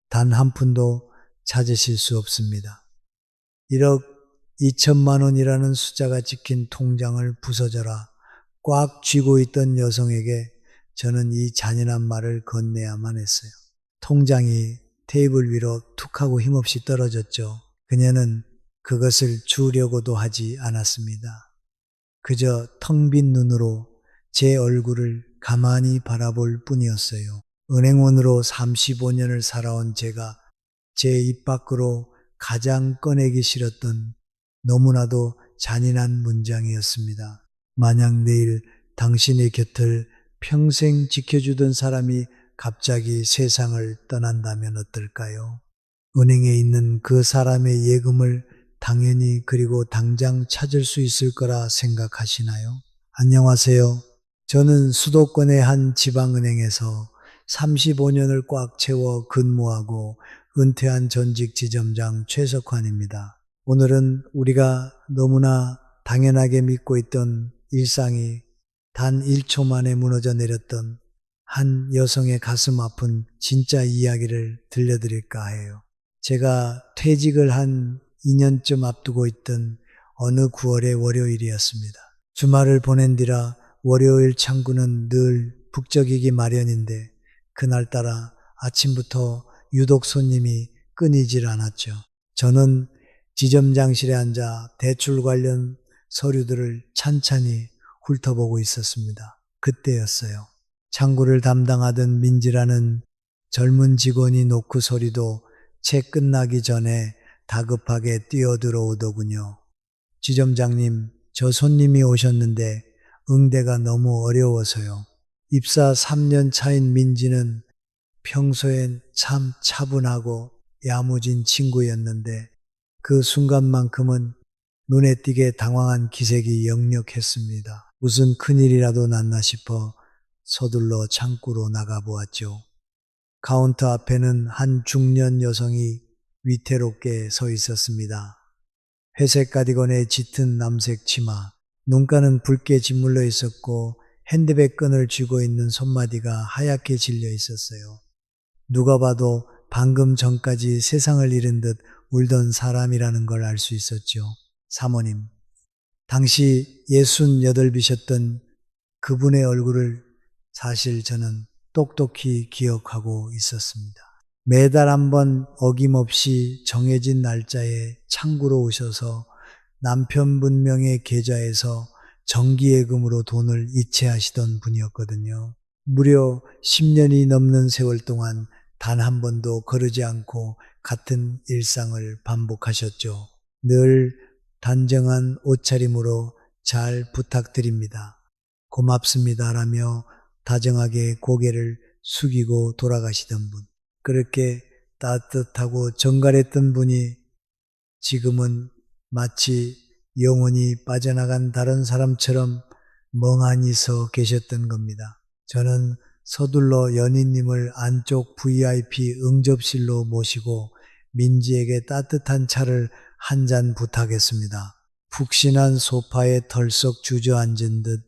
단 한 푼도 찾으실 수 없습니다. 1억 2천만 원이라는 숫자가 찍힌 통장을 부서져라 꽉 쥐고 있던 여성에게 저는 이 잔인한 말을 건네야만 했어요. 통장이 테이블 위로 툭 하고 힘없이 떨어졌죠. 그녀는 그것을 주려고도 하지 않았습니다. 그저 텅 빈 눈으로 제 얼굴을 가만히 바라볼 뿐이었어요. 은행원으로 35년을 살아온 제가 제 입 밖으로 가장 꺼내기 싫었던 너무나도 잔인한 문장이었습니다. 만약 내일 당신의 곁을 평생 지켜주던 사람이 갑자기 세상을 떠난다면 어떨까요? 은행에 있는 그 사람의 예금을 당연히 그리고 당장 찾을 수 있을 거라 생각하시나요? 안녕하세요. 저는 수도권의 한 지방은행에서 35년을 꽉 채워 근무하고 은퇴한 전직 지점장 최석환입니다. 오늘은 우리가 너무나 당연하게 믿고 있던 일상이 단 1초 만에 무너져 내렸던 한 여성의 가슴 아픈 진짜 이야기를 들려드릴까 해요. 제가 퇴직을 한 2년쯤 앞두고 있던 어느 9월의 월요일이었습니다. 주말을 보낸 뒤라 월요일 창구는 늘 북적이기 마련인데 그날따라 아침부터 유독 손님이 끊이질 않았죠. 저는 지점장실에 앉아 대출 관련 서류들을 찬찬히 훑어보고 있었습니다. 그때였어요. 창구를 담당하던 민지라는 젊은 직원이 노크 소리도 채 끝나기 전에 다급하게 뛰어들어오더군요. 지점장님, 저 손님이 오셨는데 응대가 너무 어려워서요. 입사 3년 차인 민지는 평소엔 참 차분하고 야무진 친구였는데 그 순간만큼은 눈에 띄게 당황한 기색이 역력했습니다. 무슨 큰일이라도 났나 싶어 서둘러 창구로 나가보았죠. 카운터 앞에는 한 중년 여성이 위태롭게 서 있었습니다. 회색 가디건에 짙은 남색 치마, 눈가는 붉게 짓물러 있었고 핸드백 끈을 쥐고 있는 손마디가 하얗게 질려 있었어요. 누가 봐도 방금 전까지 세상을 잃은 듯 울던 사람이라는 걸 알 수 있었죠. 사모님, 당시 68이셨던 그분의 얼굴을 사실 저는 똑똑히 기억하고 있었습니다. 매달 한 번 어김없이 정해진 날짜에 창구로 오셔서 남편분 명의 계좌에서 정기예금으로 돈을 이체하시던 분이었거든요. 무려 10년이 넘는 세월 동안 단 한 번도 거르지 않고 같은 일상을 반복하셨죠. 늘 단정한 옷차림으로 잘 부탁드립니다. 고맙습니다라며 다정하게 고개를 숙이고 돌아가시던 분. 그렇게 따뜻하고 정갈했던 분이 지금은 마치 영혼이 빠져나간 다른 사람처럼 멍하니 서 계셨던 겁니다. 저는 서둘러 연인님을 안쪽 VIP 응접실로 모시고 민지에게 따뜻한 차를 한 잔 부탁했습니다. 푹신한 소파에 덜썩 주저앉은 듯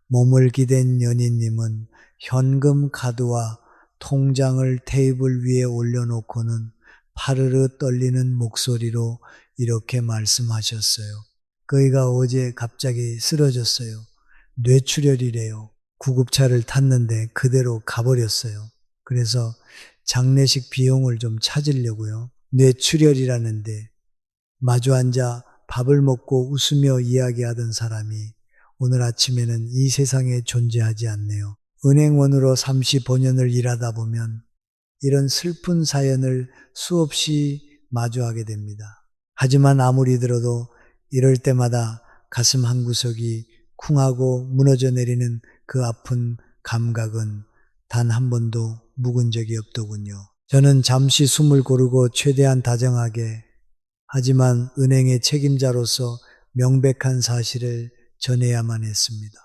몸을 기댄 연인님은 현금 카드와 통장을 테이블 위에 올려놓고는 파르르 떨리는 목소리로 이렇게 말씀하셨어요. 그이가 어제 갑자기 쓰러졌어요. 뇌출혈이래요. 구급차를 탔는데 그대로 가버렸어요. 그래서 장례식 비용을 좀 찾으려고요. 뇌출혈이라는데 마주 앉아 밥을 먹고 웃으며 이야기하던 사람이 오늘 아침에는 이 세상에 존재하지 않네요. 은행원으로 35년을 일하다 보면 이런 슬픈 사연을 수없이 마주하게 됩니다. 하지만 아무리 들어도 이럴 때마다 가슴 한구석이 쿵하고 무너져 내리는 그 아픈 감각은 단 한 번도 묵은 적이 없더군요. 저는 잠시 숨을 고르고 최대한 다정하게 하지만 은행의 책임자로서 명백한 사실을 전해야만 했습니다.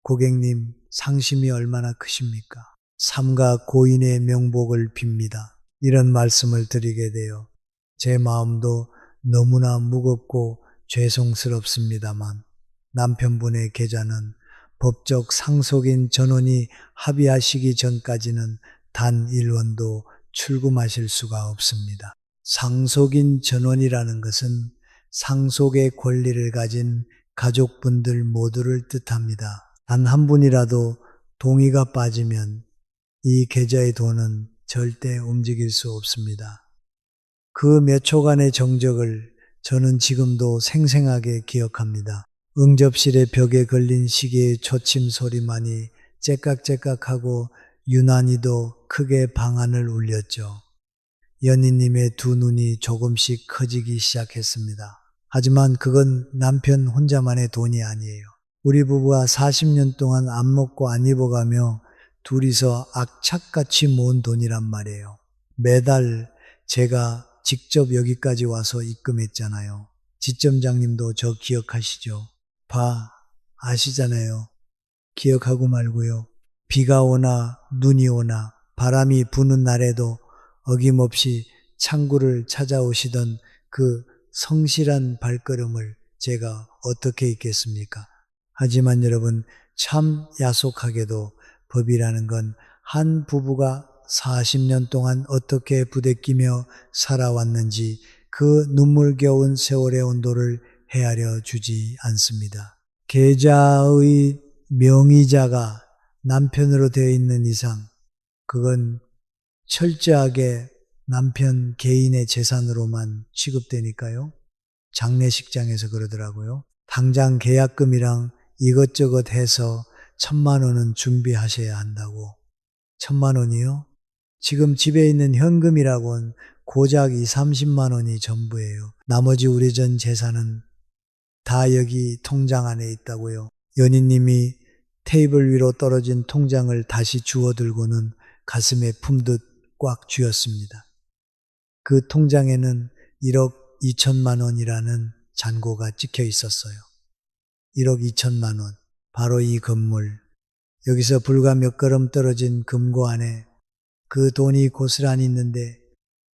고객님, 상심이 얼마나 크십니까? 삼가 고인의 명복을 빕니다. 이런 말씀을 드리게 되어 제 마음도 너무나 무겁고 죄송스럽습니다만 남편분의 계좌는 법적 상속인 전원이 합의하시기 전까지는 단 1원도 출금하실 수가 없습니다. 상속인 전원이라는 것은 상속의 권리를 가진 가족분들 모두를 뜻합니다. 단 한 분이라도 동의가 빠지면 이 계좌의 돈은 절대 움직일 수 없습니다. 그 몇 초간의 정적을 저는 지금도 생생하게 기억합니다. 응접실의 벽에 걸린 시계의 초침 소리만이 째깍째깍하고 유난히도 크게 방안을 울렸죠. 연희님의 두 눈이 조금씩 커지기 시작했습니다. 하지만 그건 남편 혼자만의 돈이 아니에요. 우리 부부가 40년 동안 안 먹고 안 입어가며 둘이서 악착같이 모은 돈이란 말이에요. 매달 제가 직접 여기까지 와서 입금했잖아요. 지점장님도 저 기억하시죠? 아시잖아요. 기억하고 말고요. 비가 오나 눈이 오나 바람이 부는 날에도 어김없이 창구를 찾아오시던 그 성실한 발걸음을 제가 어떻게 잊겠습니까? 하지만 여러분, 참 야속하게도 법이라는 건 한 부부가 40년 동안 어떻게 부대끼며 살아왔는지 그 눈물겨운 세월의 온도를 헤아려 주지 않습니다. 계좌의 명의자가 남편으로 되어 있는 이상 그건 철저하게 남편 개인의 재산으로만 취급되니까요. 장례식장에서 그러더라고요. 당장 계약금이랑 이것저것 해서 1,000만 원은 준비하셔야 한다고. 1,000만 원이요? 지금 집에 있는 현금이라고는 고작 30만 원이 전부예요. 나머지 오래전 재산은 다 여기 통장 안에 있다고요. 연희님이 테이블 위로 떨어진 통장을 다시 주워들고는 가슴에 품듯 꽉 쥐었습니다. 그 통장에는 1억 2천만 원이라는 잔고가 찍혀 있었어요. 1억 2천만 원. 바로 이 건물. 여기서 불과 몇 걸음 떨어진 금고 안에 그 돈이 고스란히 있는데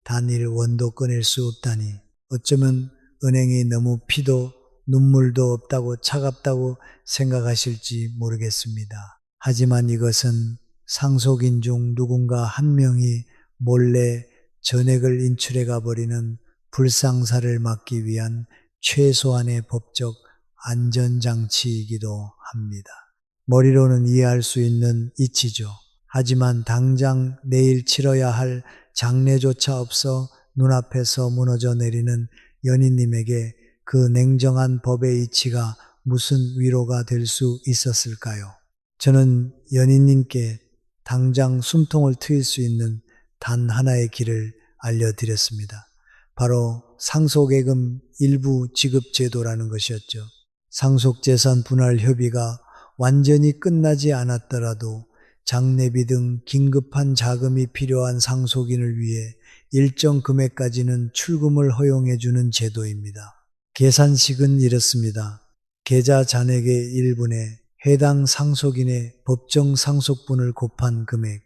단일 원도 꺼낼 수 없다니. 어쩌면 은행이 너무 피도 눈물도 없다고 차갑다고 생각하실지 모르겠습니다. 하지만 이것은 상속인 중 누군가 한 명이 몰래 전액을 인출해 가버리는 불상사를 막기 위한 최소한의 법적 안전장치이기도 합니다. 머리로는 이해할 수 있는 이치죠. 하지만 당장 내일 치러야 할 장례조차 없어 눈앞에서 무너져 내리는 연희님에게 그 냉정한 법의 이치가 무슨 위로가 될 수 있었을까요? 저는 연희님께 당장 숨통을 트일 수 있는 단 하나의 길을 알려드렸습니다. 바로 상속예금 일부 지급 제도라는 것이었죠. 상속재산 분할 협의가 완전히 끝나지 않았더라도 장례비 등 긴급한 자금이 필요한 상속인을 위해 일정 금액까지는 출금을 허용해 주는 제도입니다. 계산식은 이렇습니다. 계좌 잔액의 1분에 해당 상속인의 법정 상속분을 곱한 금액,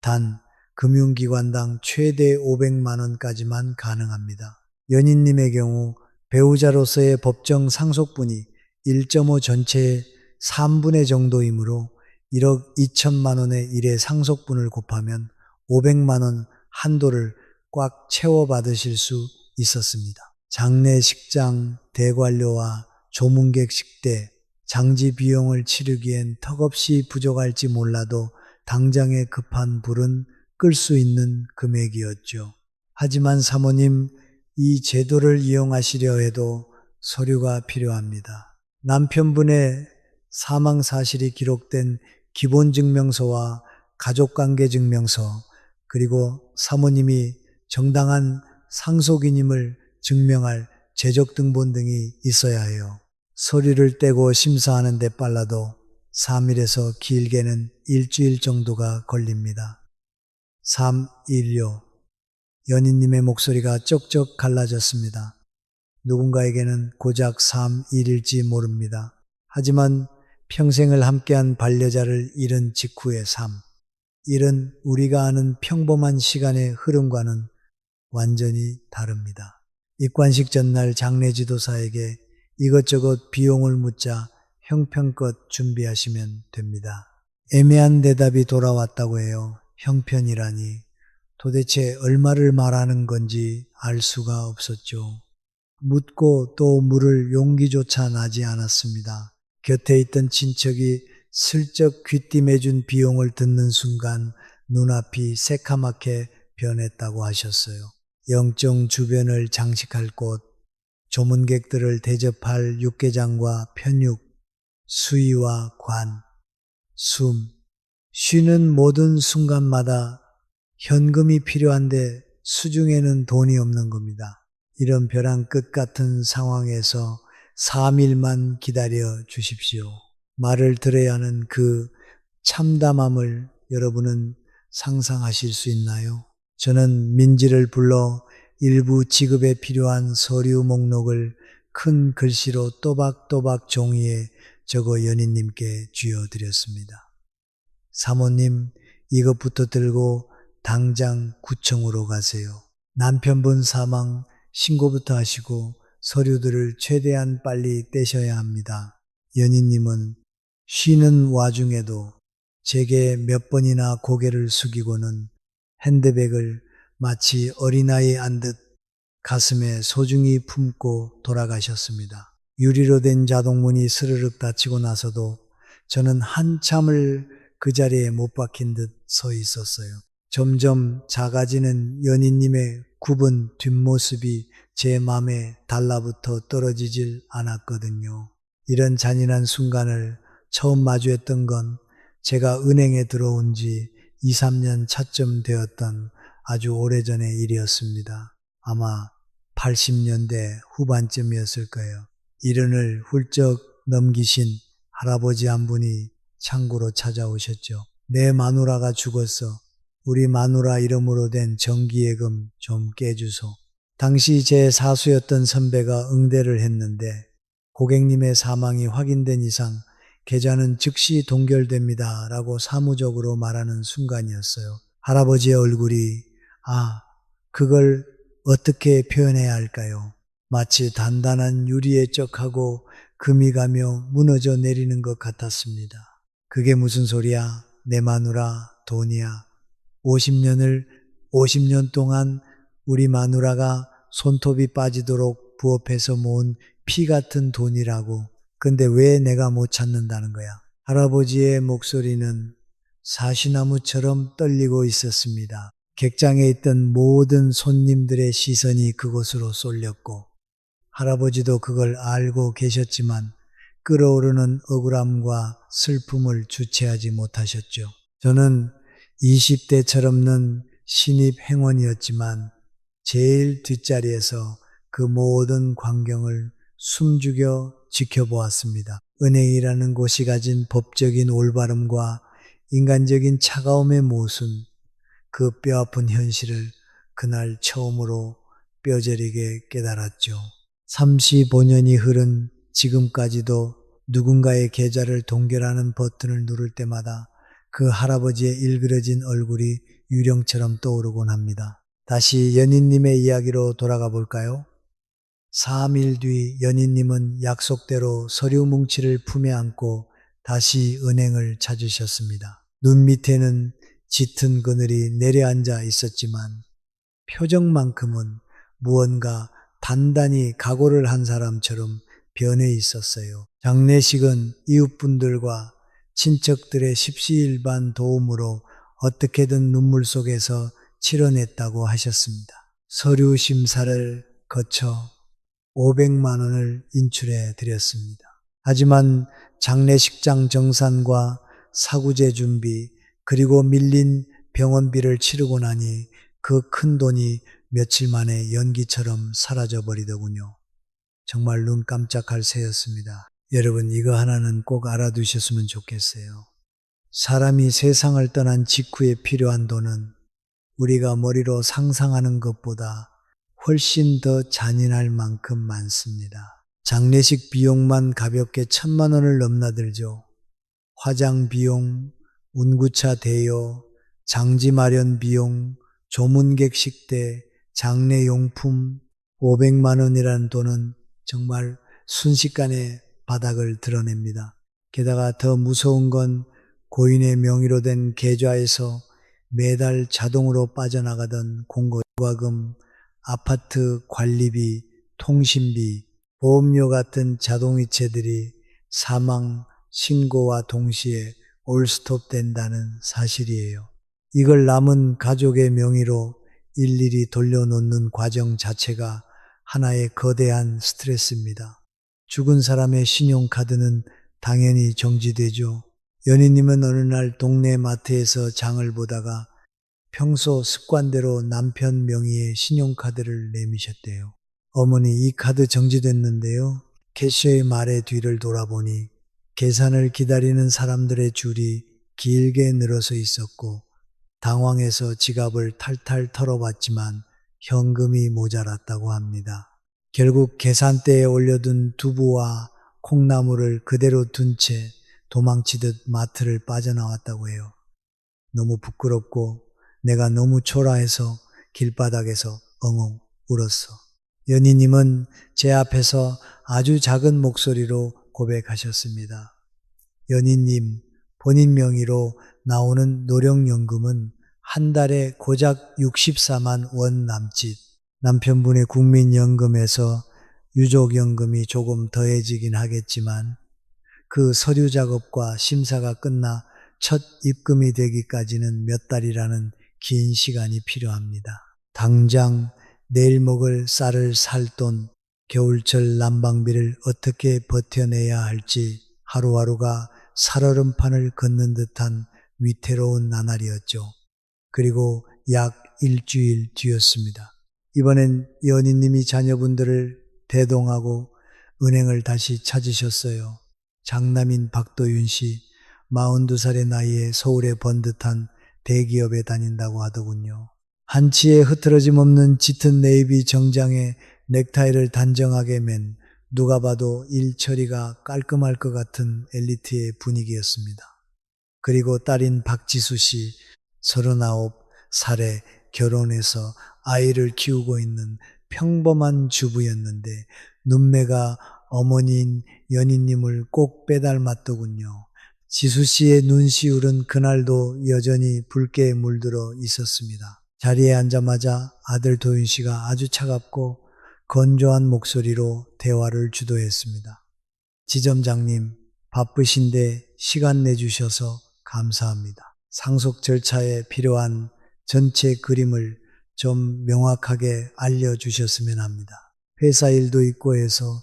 단 금융기관당 최대 500만 원까지만 가능합니다. 연인님의 경우 배우자로서의 법정 상속분이 1.5 전체의 3분의 정도이므로 1억 2천만 원의 일의 상속분을 곱하면 500만 원 한도를 꽉 채워받으실 수 있었습니다. 장례식장 대관료와 조문객 식대, 장지 비용을 치르기엔 턱없이 부족할지 몰라도 당장의 급한 불은 끌 수 있는 금액이었죠. 하지만 사모님, 이 제도를 이용하시려 해도 서류가 필요합니다. 남편분의 사망 사실이 기록된 기본증명서와 가족관계증명서, 그리고 사모님이 정당한 상속인임을 증명할 재적등본 등이 있어야 해요. 서류를 떼고 심사하는 데 빨라도 3일에서 길게는 일주일 정도가 걸립니다. 3일요. 연희님의 목소리가 쩍쩍 갈라졌습니다. 누군가에게는 고작 3일일지 모릅니다. 하지만 평생을 함께한 반려자를 잃은 직후의 삶, 일은 우리가 아는 평범한 시간의 흐름과는 완전히 다릅니다. 입관식 전날 장례지도사에게 이것저것 비용을 묻자 형편껏 준비하시면 됩니다. 애매한 대답이 돌아왔다고 해요. 형편이라니. 도대체 얼마를 말하는 건지 알 수가 없었죠. 묻고 또 물을 용기조차 나지 않았습니다. 곁에 있던 친척이 슬쩍 귀띔해준 비용을 듣는 순간 눈앞이 새카맣게 변했다고 하셨어요. 영정 주변을 장식할 곳, 조문객들을 대접할 육개장과 편육, 수의와 관, 숨, 쉬는 모든 순간마다 현금이 필요한데 수중에는 돈이 없는 겁니다. 이런 벼랑 끝 같은 상황에서 3일만 기다려 주십시오. 말을 들어야 하는 그 참담함을 여러분은 상상하실 수 있나요? 저는 민지를 불러 일부 지급에 필요한 서류 목록을 큰 글씨로 또박또박 종이에 적어 연인님께 쥐어드렸습니다. 사모님, 이것부터 들고 당장 구청으로 가세요. 남편분 사망 신고부터 하시고 서류들을 최대한 빨리 떼셔야 합니다. 연인님은 쉬는 와중에도 제게 몇 번이나 고개를 숙이고는 핸드백을 마치 어린아이 안듯 가슴에 소중히 품고 돌아가셨습니다. 유리로 된 자동문이 스르륵 닫히고 나서도 저는 한참을 그 자리에 못 박힌 듯 서 있었어요. 점점 작아지는 연인님의 굽은 뒷모습이 제 맘에 달라붙어 떨어지질 않았거든요. 이런 잔인한 순간을 처음 마주했던 건 제가 은행에 들어온 지 2, 3년 차쯤 되었던 아주 오래전의 일이었습니다. 아마 80년대 후반쯤이었을 거예요. 이른을 훌쩍 넘기신 할아버지 한 분이 창구로 찾아오셨죠. 내 마누라가 죽었어. 우리 마누라 이름으로 된 정기예금 좀 깨주소. 당시 제 사수였던 선배가 응대를 했는데 고객님의 사망이 확인된 이상 계좌는 즉시 동결됩니다 라고 사무적으로 말하는 순간이었어요. 할아버지의 얼굴이 그걸 어떻게 표현해야 할까요? 마치 단단한 유리에 쩍하고 금이 가며 무너져 내리는 것 같았습니다. 그게 무슨 소리야? 내 마누라 돈이야. 50년 동안 우리 마누라가 손톱이 빠지도록 부업해서 모은 피 같은 돈이라고. 근데 왜 내가 못 찾는다는 거야? 할아버지의 목소리는 사시나무처럼 떨리고 있었습니다. 객장에 있던 모든 손님들의 시선이 그곳으로 쏠렸고 할아버지도 그걸 알고 계셨지만 끓어오르는 억울함과 슬픔을 주체하지 못하셨죠. 저는 20대 철없는 신입 행원이었지만 제일 뒷자리에서 그 모든 광경을 숨죽여 지켜보았습니다. 은행이라는 곳이 가진 법적인 올바름과 인간적인 차가움의 모순, 그 뼈아픈 현실을 그날 처음으로 뼈저리게 깨달았죠. 35년이 흐른 지금까지도 누군가의 계좌를 동결하는 버튼을 누를 때마다 그 할아버지의 일그러진 얼굴이 유령처럼 떠오르곤 합니다. 다시 연인님의 이야기로 돌아가 볼까요? 3일 뒤 연인님은 약속대로 서류 뭉치를 품에 안고 다시 은행을 찾으셨습니다. 눈 밑에는 짙은 그늘이 내려앉아 있었지만 표정만큼은 무언가 단단히 각오를 한 사람처럼 변해 있었어요. 장례식은 이웃분들과 친척들의 십시일반 도움으로 어떻게든 눈물 속에서 치러냈다고 하셨습니다. 서류 심사를 거쳐 500만 원을 인출해 드렸습니다. 하지만 장례식장 정산과 사구제 준비 그리고 밀린 병원비를 치르고 나니 그 큰 돈이 며칠 만에 연기처럼 사라져 버리더군요. 정말 눈 깜짝할 새였습니다. 여러분 이거 하나는 꼭 알아두셨으면 좋겠어요. 사람이 세상을 떠난 직후에 필요한 돈은 우리가 머리로 상상하는 것보다 훨씬 더 잔인할 만큼 많습니다. 장례식 비용만 가볍게 1,000만 원을 넘나들죠. 화장 비용, 운구차 대여, 장지 마련 비용, 조문객 식대, 장례용품 500만 원이라는 돈은 정말 순식간에 바닥을 드러냅니다. 게다가 더 무서운 건 고인의 명의로 된 계좌에서 매달 자동으로 빠져나가던 공과금, 아파트 관리비, 통신비, 보험료 같은 자동이체들이 사망 신고와 동시에 올스톱된다는 사실이에요. 이걸 남은 가족의 명의로 일일이 돌려놓는 과정 자체가 하나의 거대한 스트레스입니다. 죽은 사람의 신용카드는 당연히 정지되죠. 연희님은 어느 날 동네 마트에서 장을 보다가 평소 습관대로 남편 명의의 신용카드를 내미셨대요. 어머니, 이 카드 정지됐는데요. 캐셔의 말의 뒤를 돌아보니 계산을 기다리는 사람들의 줄이 길게 늘어서 있었고 당황해서 지갑을 탈탈 털어봤지만 현금이 모자랐다고 합니다. 결국 계산대에 올려둔 두부와 콩나물을 그대로 둔 채 도망치듯 마트를 빠져나왔다고 해요. 너무 부끄럽고 내가 너무 초라해서 길바닥에서 엉엉 울었어. 연희님은 제 앞에서 아주 작은 목소리로 고백하셨습니다. 연희님, 본인 명의로 나오는 노령연금은 한 달에 고작 64만 원 남짓. 남편분의 국민연금에서 유족연금이 조금 더해지긴 하겠지만 그 서류 작업과 심사가 끝나 첫 입금이 되기까지는 몇 달이라는 긴 시간이 필요합니다. 당장 내일 먹을 쌀을 살 돈, 겨울철 난방비를 어떻게 버텨내야 할지 하루하루가 살얼음판을 걷는 듯한 위태로운 나날이었죠. 그리고 약 일주일 뒤였습니다. 이번엔 연희님이 자녀분들을 대동하고 은행을 다시 찾으셨어요. 장남인 박도윤 씨, 42살의 나이에 서울의 번듯한 대기업에 다닌다고 하더군요. 한치의 흐트러짐 없는 짙은 네이비 정장에 넥타이를 단정하게 맨 누가 봐도 일 처리가 깔끔할 것 같은 엘리트의 분위기였습니다. 그리고 딸인 박지수 씨, 39살에 결혼해서 아이를 키우고 있는 평범한 주부였는데 눈매가 어머니인 연희님을 꼭 빼닮았더군요. 지수 씨의 눈시울은 그날도 여전히 붉게 물들어 있었습니다. 자리에 앉자마자 아들 도윤 씨가 아주 차갑고 건조한 목소리로 대화를 주도했습니다. 지점장님, 바쁘신데 시간 내주셔서 감사합니다. 상속 절차에 필요한 전체 그림을 좀 명확하게 알려주셨으면 합니다. 회사 일도 있고 해서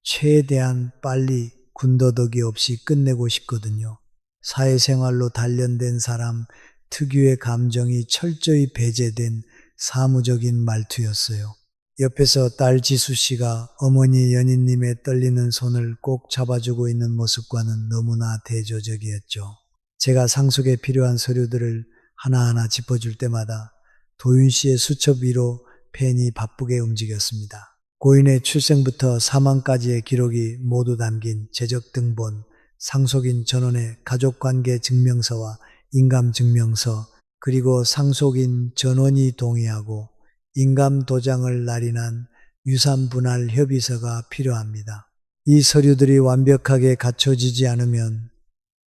최대한 빨리 군더더기 없이 끝내고 싶거든요. 사회생활로 단련된 사람 특유의 감정이 철저히 배제된 사무적인 말투였어요. 옆에서 딸 지수 씨가 어머니 연희님의 떨리는 손을 꼭 잡아주고 있는 모습과는 너무나 대조적이었죠. 제가 상속에 필요한 서류들을 하나하나 짚어줄 때마다 도윤 씨의 수첩 위로 펜이 바쁘게 움직였습니다. 고인의 출생부터 사망까지의 기록이 모두 담긴 재적등본, 상속인 전원의 가족관계 증명서와 인감증명서, 그리고 상속인 전원이 동의하고 인감도장을 날인한 유산분할 협의서가 필요합니다. 이 서류들이 완벽하게 갖춰지지 않으면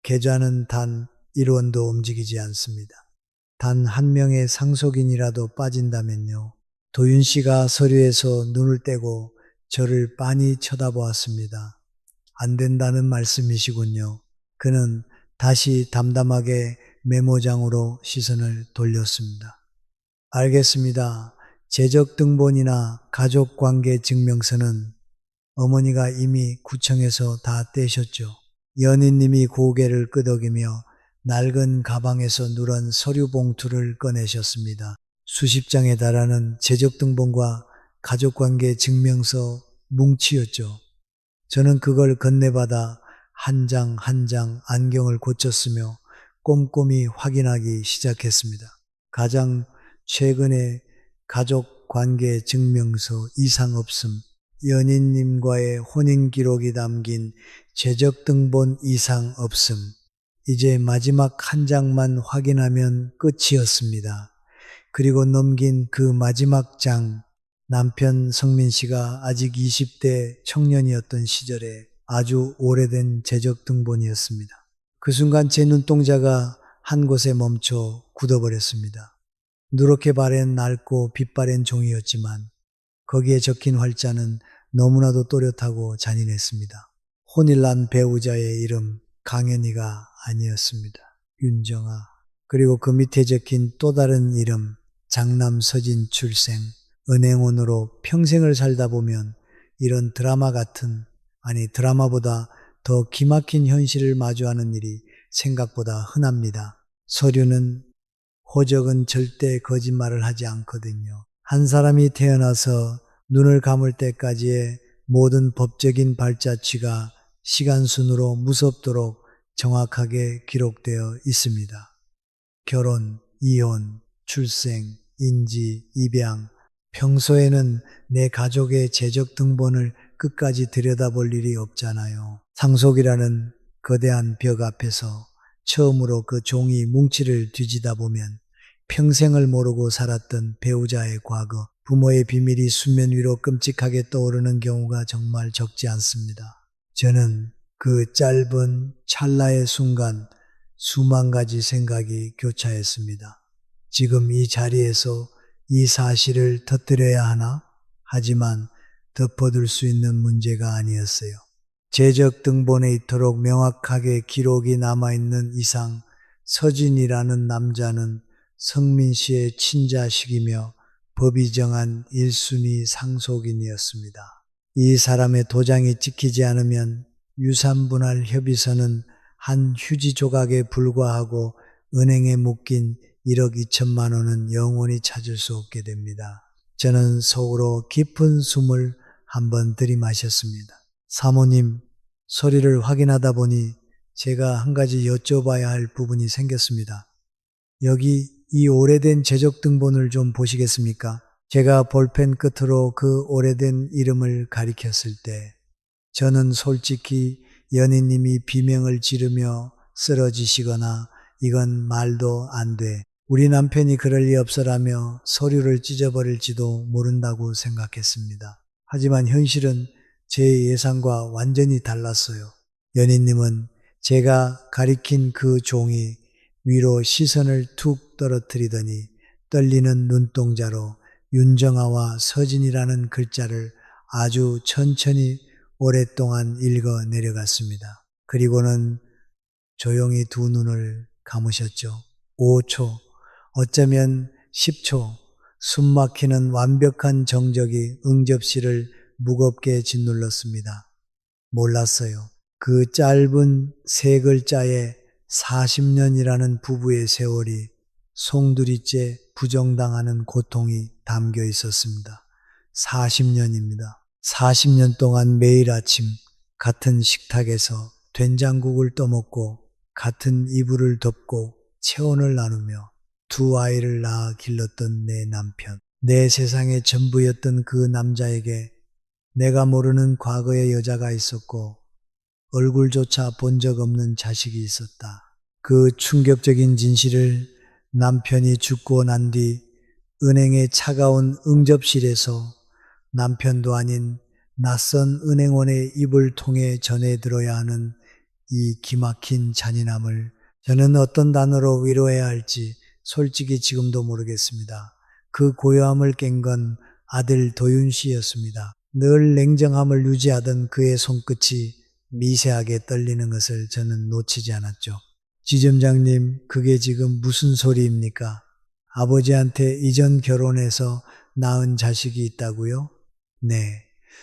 계좌는 단 1원도 움직이지 않습니다. 단 한 명의 상속인이라도 빠진다면요. 도윤 씨가 서류에서 눈을 떼고 저를 빤히 쳐다보았습니다. 안 된다는 말씀이시군요. 그는 다시 담담하게 메모장으로 시선을 돌렸습니다. 알겠습니다. 재적등본이나 가족관계 증명서는 어머니가 이미 구청에서 다 떼셨죠. 연희님이 고개를 끄덕이며 낡은 가방에서 누런 서류 봉투를 꺼내셨습니다. 수십 장에 달하는 재적등본과 가족관계 증명서 뭉치였죠. 저는 그걸 건네받아 한 장 한 장 안경을 고쳤으며 꼼꼼히 확인하기 시작했습니다. 가장 최근에 가족관계 증명서 이상 없음, 연인님과의 혼인기록이 담긴 재적등본 이상 없음, 이제 마지막 한 장만 확인하면 끝이었습니다. 그리고 넘긴 그 마지막 장, 남편 성민 씨가 아직 20대 청년이었던 시절에 아주 오래된 재적등본이었습니다. 그 순간 제 눈동자가 한 곳에 멈춰 굳어버렸습니다. 누렇게 바랜 낡고 빛바랜 종이였지만 거기에 적힌 활자는 너무나도 또렷하고 잔인했습니다. 혼일난 배우자의 이름 강현이가 아니었습니다. 윤정아. 그리고 그 밑에 적힌 또 다른 이름 장남 서진 출생. 은행원으로 평생을 살다 보면 이런 드라마 같은, 아니 드라마보다 더 기막힌 현실을 마주하는 일이 생각보다 흔합니다. 서류는 호적은 절대 거짓말을 하지 않거든요. 한 사람이 태어나서 눈을 감을 때까지의 모든 법적인 발자취가 시간순으로 무섭도록 정확하게 기록되어 있습니다. 결혼, 이혼, 출생, 인지, 입양. 평소에는 내 가족의 재적 등본을 끝까지 들여다볼 일이 없잖아요. 상속이라는 거대한 벽 앞에서 처음으로 그 종이 뭉치를 뒤지다 보면 평생을 모르고 살았던 배우자의 과거, 부모의 비밀이 수면 위로 끔찍하게 떠오르는 경우가 정말 적지 않습니다. 저는 그 짧은 찰나의 순간 수만 가지 생각이 교차했습니다. 지금 이 자리에서 이 사실을 터뜨려야 하나? 하지만 덮어둘 수 있는 문제가 아니었어요. 재적 등본에 이토록 명확하게 기록이 남아있는 이상 서진이라는 남자는 성민 씨의 친자식이며 법이 정한 1순위 상속인이었습니다. 이 사람의 도장이 찍히지 않으면 유산분할 협의서는 한 휴지 조각에 불과하고 은행에 묶인 1억 2천만 원은 영원히 찾을 수 없게 됩니다. 저는 속으로 깊은 숨을 한번 들이마셨습니다. 사모님, 서류를 확인하다 보니 제가 한 가지 여쭤봐야 할 부분이 생겼습니다. 여기 이 오래된 재적 등본을 좀 보시겠습니까? 제가 볼펜 끝으로 그 오래된 이름을 가리켰을 때 저는 솔직히 연희님이 비명을 지르며 쓰러지시거나 이건 말도 안 돼. 우리 남편이 그럴 리 없어라며 서류를 찢어버릴지도 모른다고 생각했습니다. 하지만 현실은 제 예상과 완전히 달랐어요. 연희님은 제가 가리킨 그 종이 위로 시선을 툭 떨어뜨리더니 떨리는 눈동자로 윤정아와 서진이라는 글자를 아주 천천히 오랫동안 읽어 내려갔습니다. 그리고는 조용히 두 눈을 감으셨죠. 5초, 어쩌면 10초, 숨막히는 완벽한 정적이 응접실을 무겁게 짓눌렀습니다. 몰랐어요. 그 짧은 세 글자에 40년이라는 부부의 세월이 송두리째 부정당하는 고통이 담겨 있었습니다. 40년입니다. 40년 동안 매일 아침 같은 식탁에서 된장국을 떠먹고 같은 이불을 덮고 체온을 나누며 두 아이를 낳아 길렀던 내 남편. 내 세상의 전부였던 그 남자에게 내가 모르는 과거의 여자가 있었고 얼굴조차 본 적 없는 자식이 있었다. 그 충격적인 진실을 남편이 죽고 난 뒤 은행의 차가운 응접실에서 남편도 아닌 낯선 은행원의 입을 통해 전해 들어야 하는 이 기막힌 잔인함을 저는 어떤 단어로 위로해야 할지 솔직히 지금도 모르겠습니다. 그 고요함을 깬 건 아들 도윤 씨였습니다. 늘 냉정함을 유지하던 그의 손끝이 미세하게 떨리는 것을 저는 놓치지 않았죠. 지점장님, 그게 지금 무슨 소리입니까? 아버지한테 이전 결혼해서 낳은 자식이 있다고요? 네,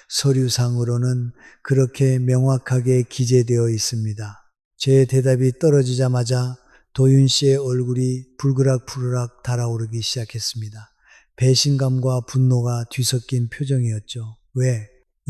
서류상으로는 그렇게 명확하게 기재되어 있습니다. 제 대답이 떨어지자마자 도윤 씨의 얼굴이 불그락불그락 달아오르기 시작했습니다. 배신감과 분노가 뒤섞인 표정이었죠. 왜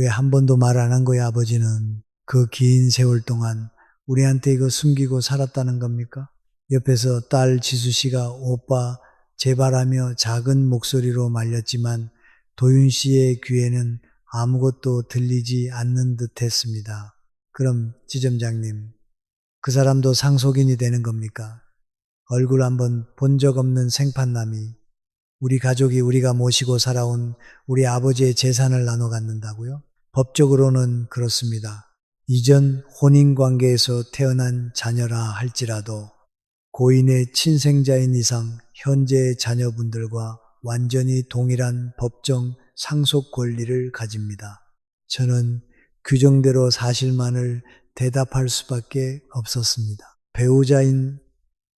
한 번도 말 안 한 거야, 아버지는? 그 긴 세월 동안 우리한테 이거 숨기고 살았다는 겁니까? 옆에서 딸 지수 씨가 오빠 제발하며 작은 목소리로 말렸지만 도윤 씨의 귀에는 아무것도 들리지 않는 듯 했습니다. 그럼 지점장님, 그 사람도 상속인이 되는 겁니까? 얼굴 한번 본 적 없는 생판남이 우리 가족이 우리가 모시고 살아온 우리 아버지의 재산을 나눠 갖는다고요? 법적으로는 그렇습니다. 이전 혼인관계에서 태어난 자녀라 할지라도 고인의 친생자인 이상 현재의 자녀분들과 완전히 동일한 법정 상속 권리를 가집니다. 저는 규정대로 사실만을 대답할 수밖에 없었습니다. 배우자인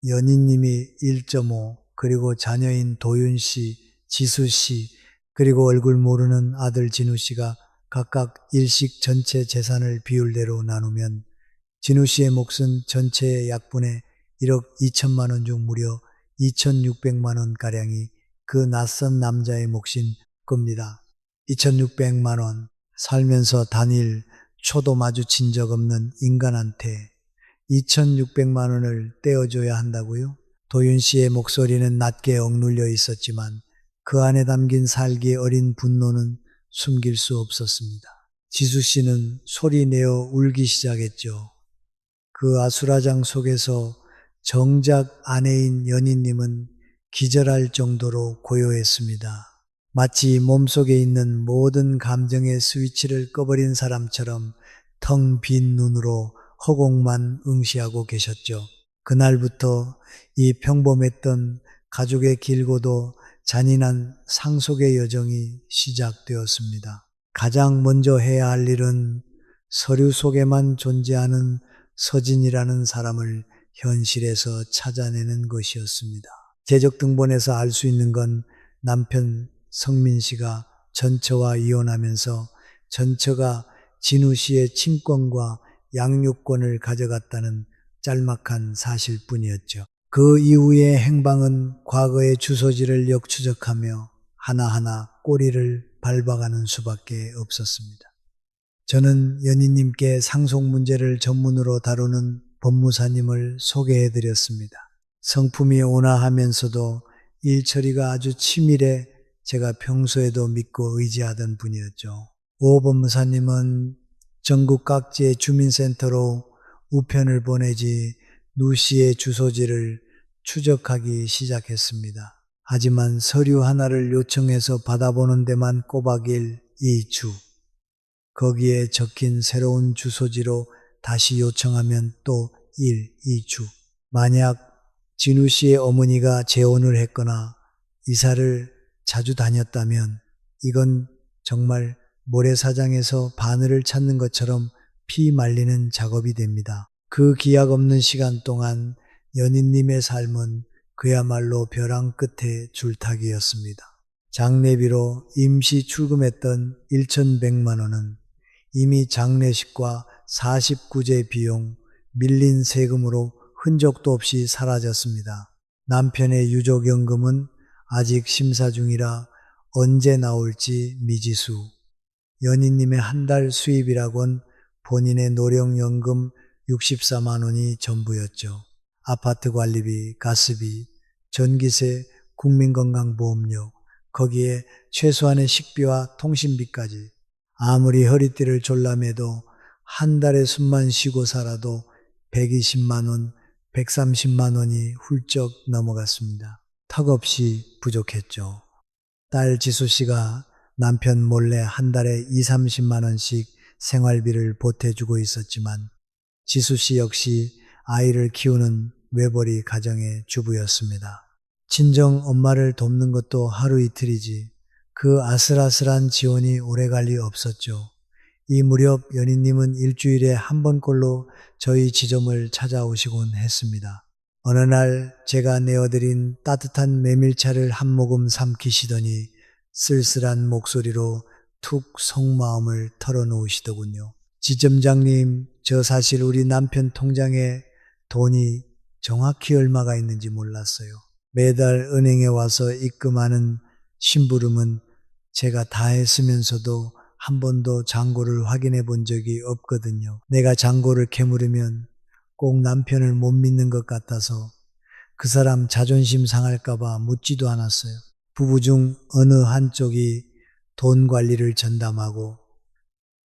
연희님이 1.5, 그리고 자녀인 도윤 씨, 지수 씨, 그리고 얼굴 모르는 아들 진우 씨가 각각 일식 전체 재산을 비율대로 나누면 진우 씨의 몫은 전체의 약분의 1억 2천만 원 중 무려 2,600만 원 가량이 그 낯선 남자의 몫인 겁니다. 2,600만 원. 살면서 단일 초도 마주친 적 없는 인간한테 2,600만 원을 떼어줘야 한다고요? 도윤 씨의 목소리는 낮게 억눌려 있었지만 그 안에 담긴 살기 어린 분노는 숨길 수 없었습니다. 지수 씨는 소리 내어 울기 시작했죠. 그 아수라장 속에서 정작 아내인 연희님은 기절할 정도로 고요했습니다. 마치 몸속에 있는 모든 감정의 스위치를 꺼버린 사람처럼 텅 빈 눈으로 허공만 응시하고 계셨죠. 그날부터 이 평범했던 가족의 길고도 잔인한 상속의 여정이 시작되었습니다. 가장 먼저 해야 할 일은 서류 속에만 존재하는 서진이라는 사람을 현실에서 찾아내는 것이었습니다. 재적등본에서 알 수 있는 건 남편 성민 씨가 전처와 이혼하면서 전처가 진우 씨의 친권과 양육권을 가져갔다는 짤막한 사실뿐이었죠. 그 이후의 행방은 과거의 주소지를 역추적하며 하나하나 꼬리를 밟아가는 수밖에 없었습니다. 저는 연희님께 상속 문제를 전문으로 다루는 법무사님을 소개해드렸습니다. 성품이 온화하면서도 일 처리가 아주 치밀해 제가 평소에도 믿고 의지하던 분이었죠. 오 법무사님은 전국 각지의 주민센터로 우편을 보내지 누 씨의 주소지를 추적하기 시작했습니다. 하지만 서류 하나를 요청해서 받아보는 데만 꼬박 2주. 거기에 적힌 새로운 주소지로 다시 요청하면 또 2주. 만약 진우 씨의 어머니가 재혼을 했거나 이사를 자주 다녔다면 이건 정말 모래사장에서 바늘을 찾는 것처럼 피 말리는 작업이 됩니다. 그 기약 없는 시간 동안 연희님의 삶은 그야말로 벼랑 끝에 줄타기였습니다. 장례비로 임시 출금했던 1,100만 원은 이미 장례식과 49제 비용, 밀린 세금으로 흔적도 없이 사라졌습니다. 남편의 유족연금은 아직 심사 중이라 언제 나올지 미지수. 연희님의 한 달 수입이라곤 본인의 노령연금 64만 원이 전부였죠. 아파트 관리비, 가스비, 전기세, 국민건강보험료, 거기에 최소한의 식비와 통신비까지. 아무리 허리띠를 졸라매도 한 달에 숨만 쉬고 살아도 120만 원, 130만 원이 훌쩍 넘어갔습니다. 턱없이 부족했죠. 딸 지수 씨가 남편 몰래 한 달에 2, 30만 원씩 생활비를 보태주고 있었지만 지수 씨 역시 아이를 키우는 외벌이 가정의 주부였습니다. 친정 엄마를 돕는 것도 하루 이틀이지 그 아슬아슬한 지원이 오래갈 리 없었죠. 이 무렵 연희님은 일주일에 한 번꼴로 저희 지점을 찾아오시곤 했습니다. 어느 날 제가 내어드린 따뜻한 메밀차를 한 모금 삼키시더니 쓸쓸한 목소리로 툭 속마음을 털어놓으시더군요. 지점장님, 저 사실 우리 남편 통장에 돈이 정확히 얼마가 있는지 몰랐어요. 매달 은행에 와서 입금하는 심부름은 제가 다 했으면서도 한 번도 잔고를 확인해 본 적이 없거든요. 내가 잔고를 캐물으면 꼭 남편을 못 믿는 것 같아서 그 사람 자존심 상할까봐 묻지도 않았어요. 부부 중 어느 한쪽이 돈 관리를 전담하고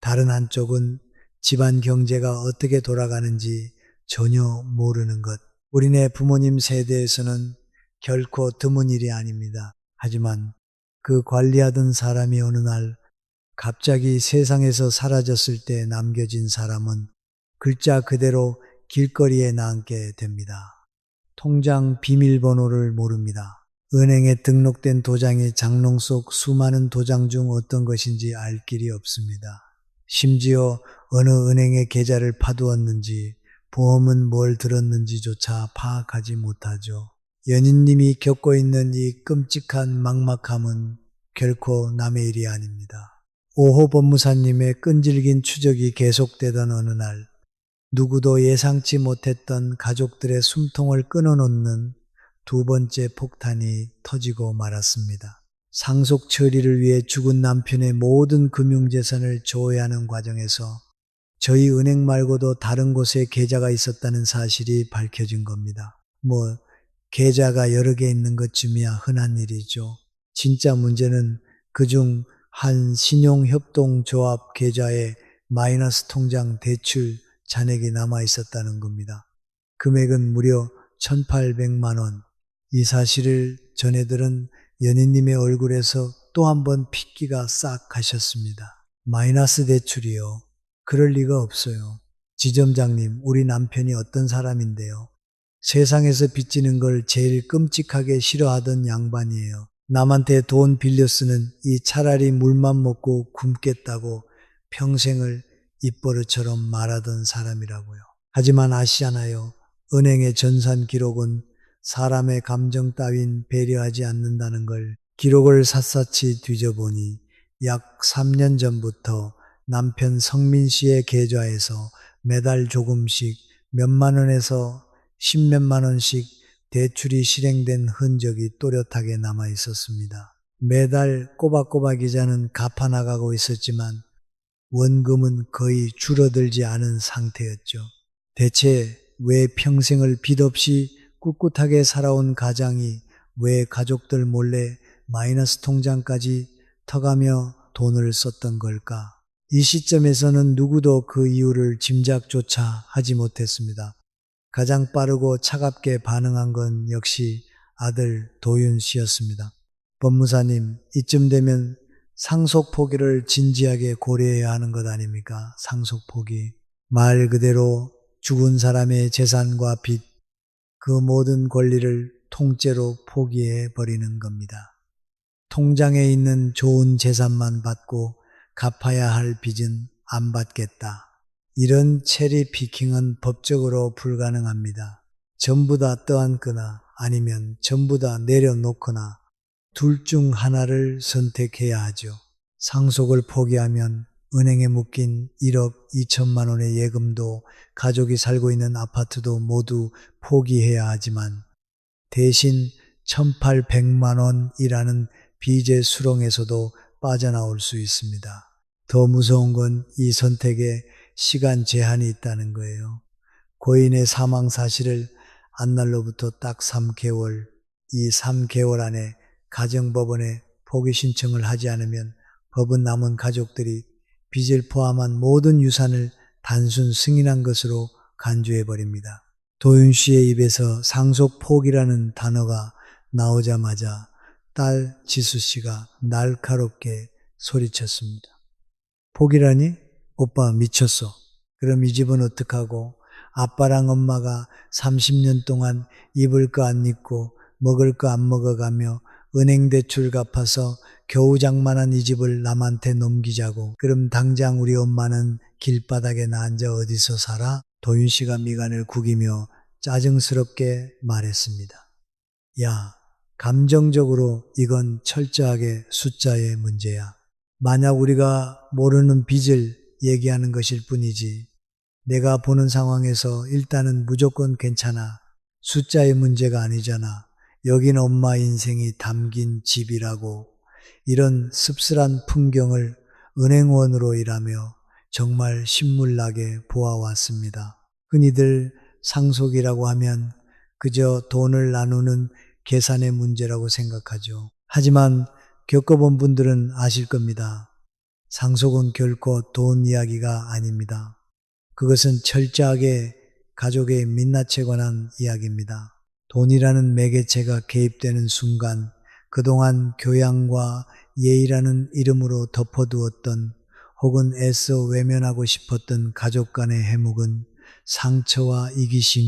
다른 한쪽은 집안 경제가 어떻게 돌아가는지 전혀 모르는 것. 우리네 부모님 세대에서는 결코 드문 일이 아닙니다. 하지만 그 관리하던 사람이 어느 날 갑자기 세상에서 사라졌을 때 남겨진 사람은 글자 그대로 길거리에 남게 됩니다. 통장 비밀번호를 모릅니다. 은행에 등록된 도장이 장롱 속 수많은 도장 중 어떤 것인지 알 길이 없습니다. 심지어 어느 은행의 계좌를 파두었는지 보험은 뭘 들었는지조차 파악하지 못하죠. 연인님이 겪고 있는 이 끔찍한 막막함은 결코 남의 일이 아닙니다. 5호 법무사님의 끈질긴 추적이 계속되던 어느 날 누구도 예상치 못했던 가족들의 숨통을 끊어놓는 두 번째 폭탄이 터지고 말았습니다. 상속 처리를 위해 죽은 남편의 모든 금융재산을 조회하는 과정에서 저희 은행 말고도 다른 곳에 계좌가 있었다는 사실이 밝혀진 겁니다. 계좌가 여러 개 있는 것쯤이야 흔한 일이죠. 진짜 문제는 그중 한 신용협동조합 계좌에 마이너스 통장 대출 잔액이 남아 있었다는 겁니다. 금액은 무려 1,800만 원. 이 사실을 전해들은 연인님의 얼굴에서 또 한 번 핏기가 싹 가셨습니다. 마이너스 대출이요. 그럴 리가 없어요. 지점장님, 우리 남편이 어떤 사람인데요. 세상에서 빚지는 걸 제일 끔찍하게 싫어하던 양반이에요. 남한테 돈 빌려 쓰는 이 차라리 물만 먹고 굶겠다고 평생을 입버릇처럼 말하던 사람이라고요. 하지만 아시잖아요. 은행의 전산 기록은 사람의 감정 따윈 배려하지 않는다는 걸. 기록을 샅샅이 뒤져보니 약 3년 전부터 남편 성민 씨의 계좌에서 매달 조금씩 몇만 원에서 10몇만 원씩 대출이 실행된 흔적이 또렷하게 남아 있었습니다. 매달 꼬박꼬박 이자는 갚아나가고 있었지만 원금은 거의 줄어들지 않은 상태였죠. 대체 왜 평생을 빚 없이 꿋꿋하게 살아온 가장이 왜 가족들 몰래 마이너스 통장까지 터가며 돈을 썼던 걸까? 이 시점에서는 누구도 그 이유를 짐작조차 하지 못했습니다. 가장 빠르고 차갑게 반응한 건 역시 아들 도윤 씨였습니다. 법무사님, 이쯤 되면 상속 포기를 진지하게 고려해야 하는 것 아닙니까? 상속 포기. 말 그대로 죽은 사람의 재산과 빚, 그 모든 권리를 통째로 포기해 버리는 겁니다. 통장에 있는 좋은 재산만 받고 갚아야 할 빚은 안 받겠다. 이런 체리 피킹은 법적으로 불가능합니다. 전부 다 떠안거나 아니면 전부 다 내려놓거나 둘 중 하나를 선택해야 하죠. 상속을 포기하면 은행에 묶인 1억 2천만 원의 예금도 가족이 살고 있는 아파트도 모두 포기해야 하지만 대신 1,800만 원이라는 빚의 수렁에서도 빠져나올 수 있습니다. 더 무서운 건 이 선택에 시간 제한이 있다는 거예요. 고인의 사망 사실을 안 날로부터 딱 3개월, 이 3개월 안에 가정법원에 포기 신청을 하지 않으면 법은 남은 가족들이 빚을 포함한 모든 유산을 단순 승인한 것으로 간주해버립니다. 도윤 씨의 입에서 상속 포기라는 단어가 나오자마자 딸 지수 씨가 날카롭게 소리쳤습니다. 포기라니? 오빠 미쳤어. 그럼 이 집은 어떡하고? 아빠랑 엄마가 30년 동안 입을 거 안 입고 먹을 거 안 먹어가며 은행 대출 갚아서 겨우 장만한 이 집을 남한테 넘기자고. 그럼 당장 우리 엄마는 길바닥에 나 앉아 어디서 살아? 도윤 씨가 미간을 구기며 짜증스럽게 말했습니다. 야, 감정적으로 이건 철저하게 숫자의 문제야. 만약 우리가 모르는 빚을 얘기하는 것일 뿐이지 내가 보는 상황에서 일단은 무조건 괜찮아. 숫자의 문제가 아니잖아. 여긴 엄마 인생이 담긴 집이라고. 이런 씁쓸한 풍경을 은행원으로 일하며 정말 신물나게 보아왔습니다. 흔히들 상속이라고 하면 그저 돈을 나누는 계산의 문제라고 생각하죠. 하지만 겪어본 분들은 아실 겁니다. 상속은 결코 돈 이야기가 아닙니다. 그것은 철저하게 가족의 민낯에 관한 이야기입니다. 돈이라는 매개체가 개입되는 순간 그동안 교양과 예의라는 이름으로 덮어두었던 혹은 애써 외면하고 싶었던 가족 간의 해묵은 상처와 이기심,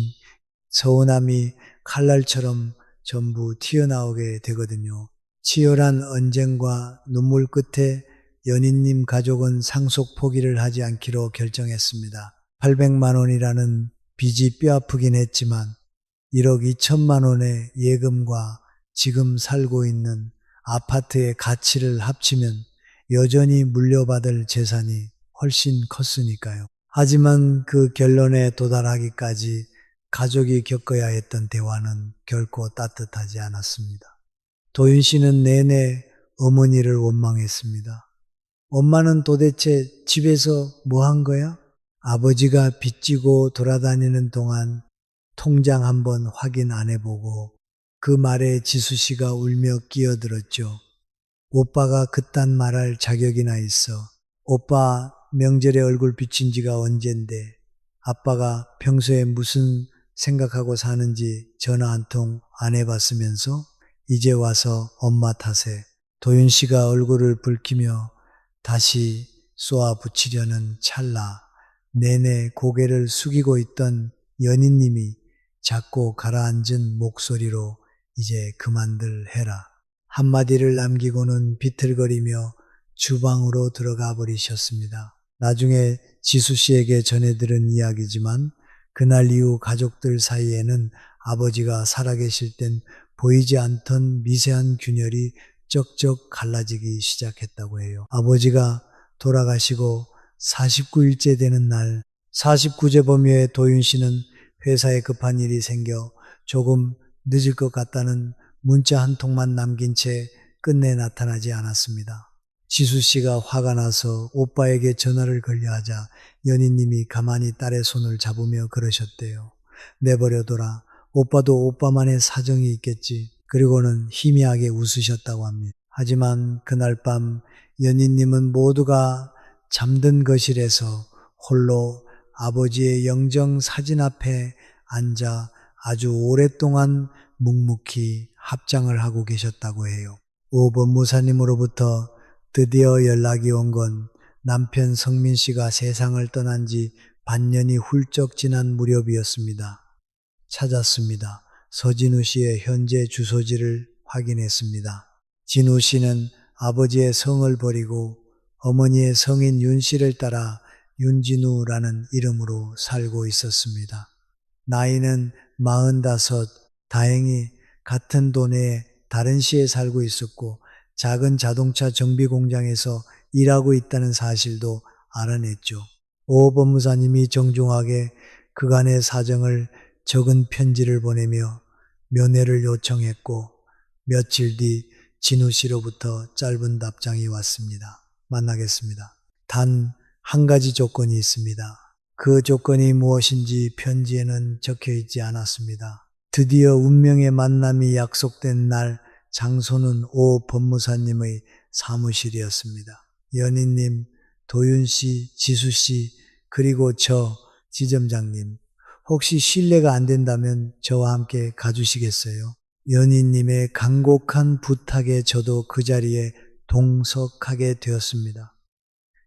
서운함이 칼날처럼 전부 튀어나오게 되거든요. 치열한 언쟁과 눈물 끝에 연인님 가족은 상속 포기를 하지 않기로 결정했습니다. 800만 원이라는 빚이 뼈아프긴 했지만 1억 2천만 원의 예금과 지금 살고 있는 아파트의 가치를 합치면 여전히 물려받을 재산이 훨씬 컸으니까요. 하지만 그 결론에 도달하기까지 가족이 겪어야 했던 대화는 결코 따뜻하지 않았습니다. 도윤 씨는 내내 어머니를 원망했습니다. 엄마는 도대체 집에서 뭐 한 거야? 아버지가 빚지고 돌아다니는 동안 통장 한번 확인 안 해보고 그 말에 지수 씨가 울며 끼어들었죠. 오빠가 그딴 말할 자격이나 있어. 오빠 명절에 얼굴 비친 지가 언젠데 아빠가 평소에 무슨 생각하고 사는지 전화 한 통 안 해봤으면서 이제 와서 엄마 탓에. 도윤 씨가 얼굴을 붉히며 다시 쏘아 붙이려는 찰나 내내 고개를 숙이고 있던 연인님이 작고 가라앉은 목소리로 이제 그만들 해라. 한마디를 남기고는 비틀거리며 주방으로 들어가 버리셨습니다. 나중에 지수 씨에게 전해들은 이야기지만 그날 이후 가족들 사이에는 아버지가 살아계실 땐 보이지 않던 미세한 균열이 쩍쩍 갈라지기 시작했다고 해요. 아버지가 돌아가시고 49일째 되는 날 49제 범위의 도윤 씨는 회사에 급한 일이 생겨 조금 늦을 것 같다는 문자 한 통만 남긴 채 끝내 나타나지 않았습니다. 지수 씨가 화가 나서 오빠에게 전화를 걸려 하자 연희님이 가만히 딸의 손을 잡으며 그러셨대요. 내버려둬라. 오빠도 오빠만의 사정이 있겠지. 그리고는 희미하게 웃으셨다고 합니다. 하지만 그날 밤 연희님은 모두가 잠든 거실에서 홀로 아버지의 영정 사진 앞에 앉아 아주 오랫동안 묵묵히 합장을 하고 계셨다고 해요. 오 법무사님으로부터 드디어 연락이 온 건 남편 성민 씨가 세상을 떠난 지 반년이 훌쩍 지난 무렵이었습니다. 찾았습니다. 서진우 씨의 현재 주소지를 확인했습니다. 진우 씨는 아버지의 성을 버리고 어머니의 성인 윤 씨를 따라 윤진우라는 이름으로 살고 있었습니다. 나이는 45, 다행히 같은 동네에 다른 시에 살고 있었고 작은 자동차 정비 공장에서 일하고 있다는 사실도 알아냈죠. 오 법무사님이 정중하게 그간의 사정을 적은 편지를 보내며 면회를 요청했고 며칠 뒤 진우 씨로부터 짧은 답장이 왔습니다. 만나겠습니다. 단 한 가지 조건이 있습니다. 그 조건이 무엇인지 편지에는 적혀 있지 않았습니다. 드디어 운명의 만남이 약속된 날 장소는 오 법무사님의 사무실이었습니다. 연희님, 도윤 씨, 지수 씨, 그리고 저 지점장님, 혹시 실례가 안 된다면 저와 함께 가주시겠어요? 연희님의 간곡한 부탁에 저도 그 자리에 동석하게 되었습니다.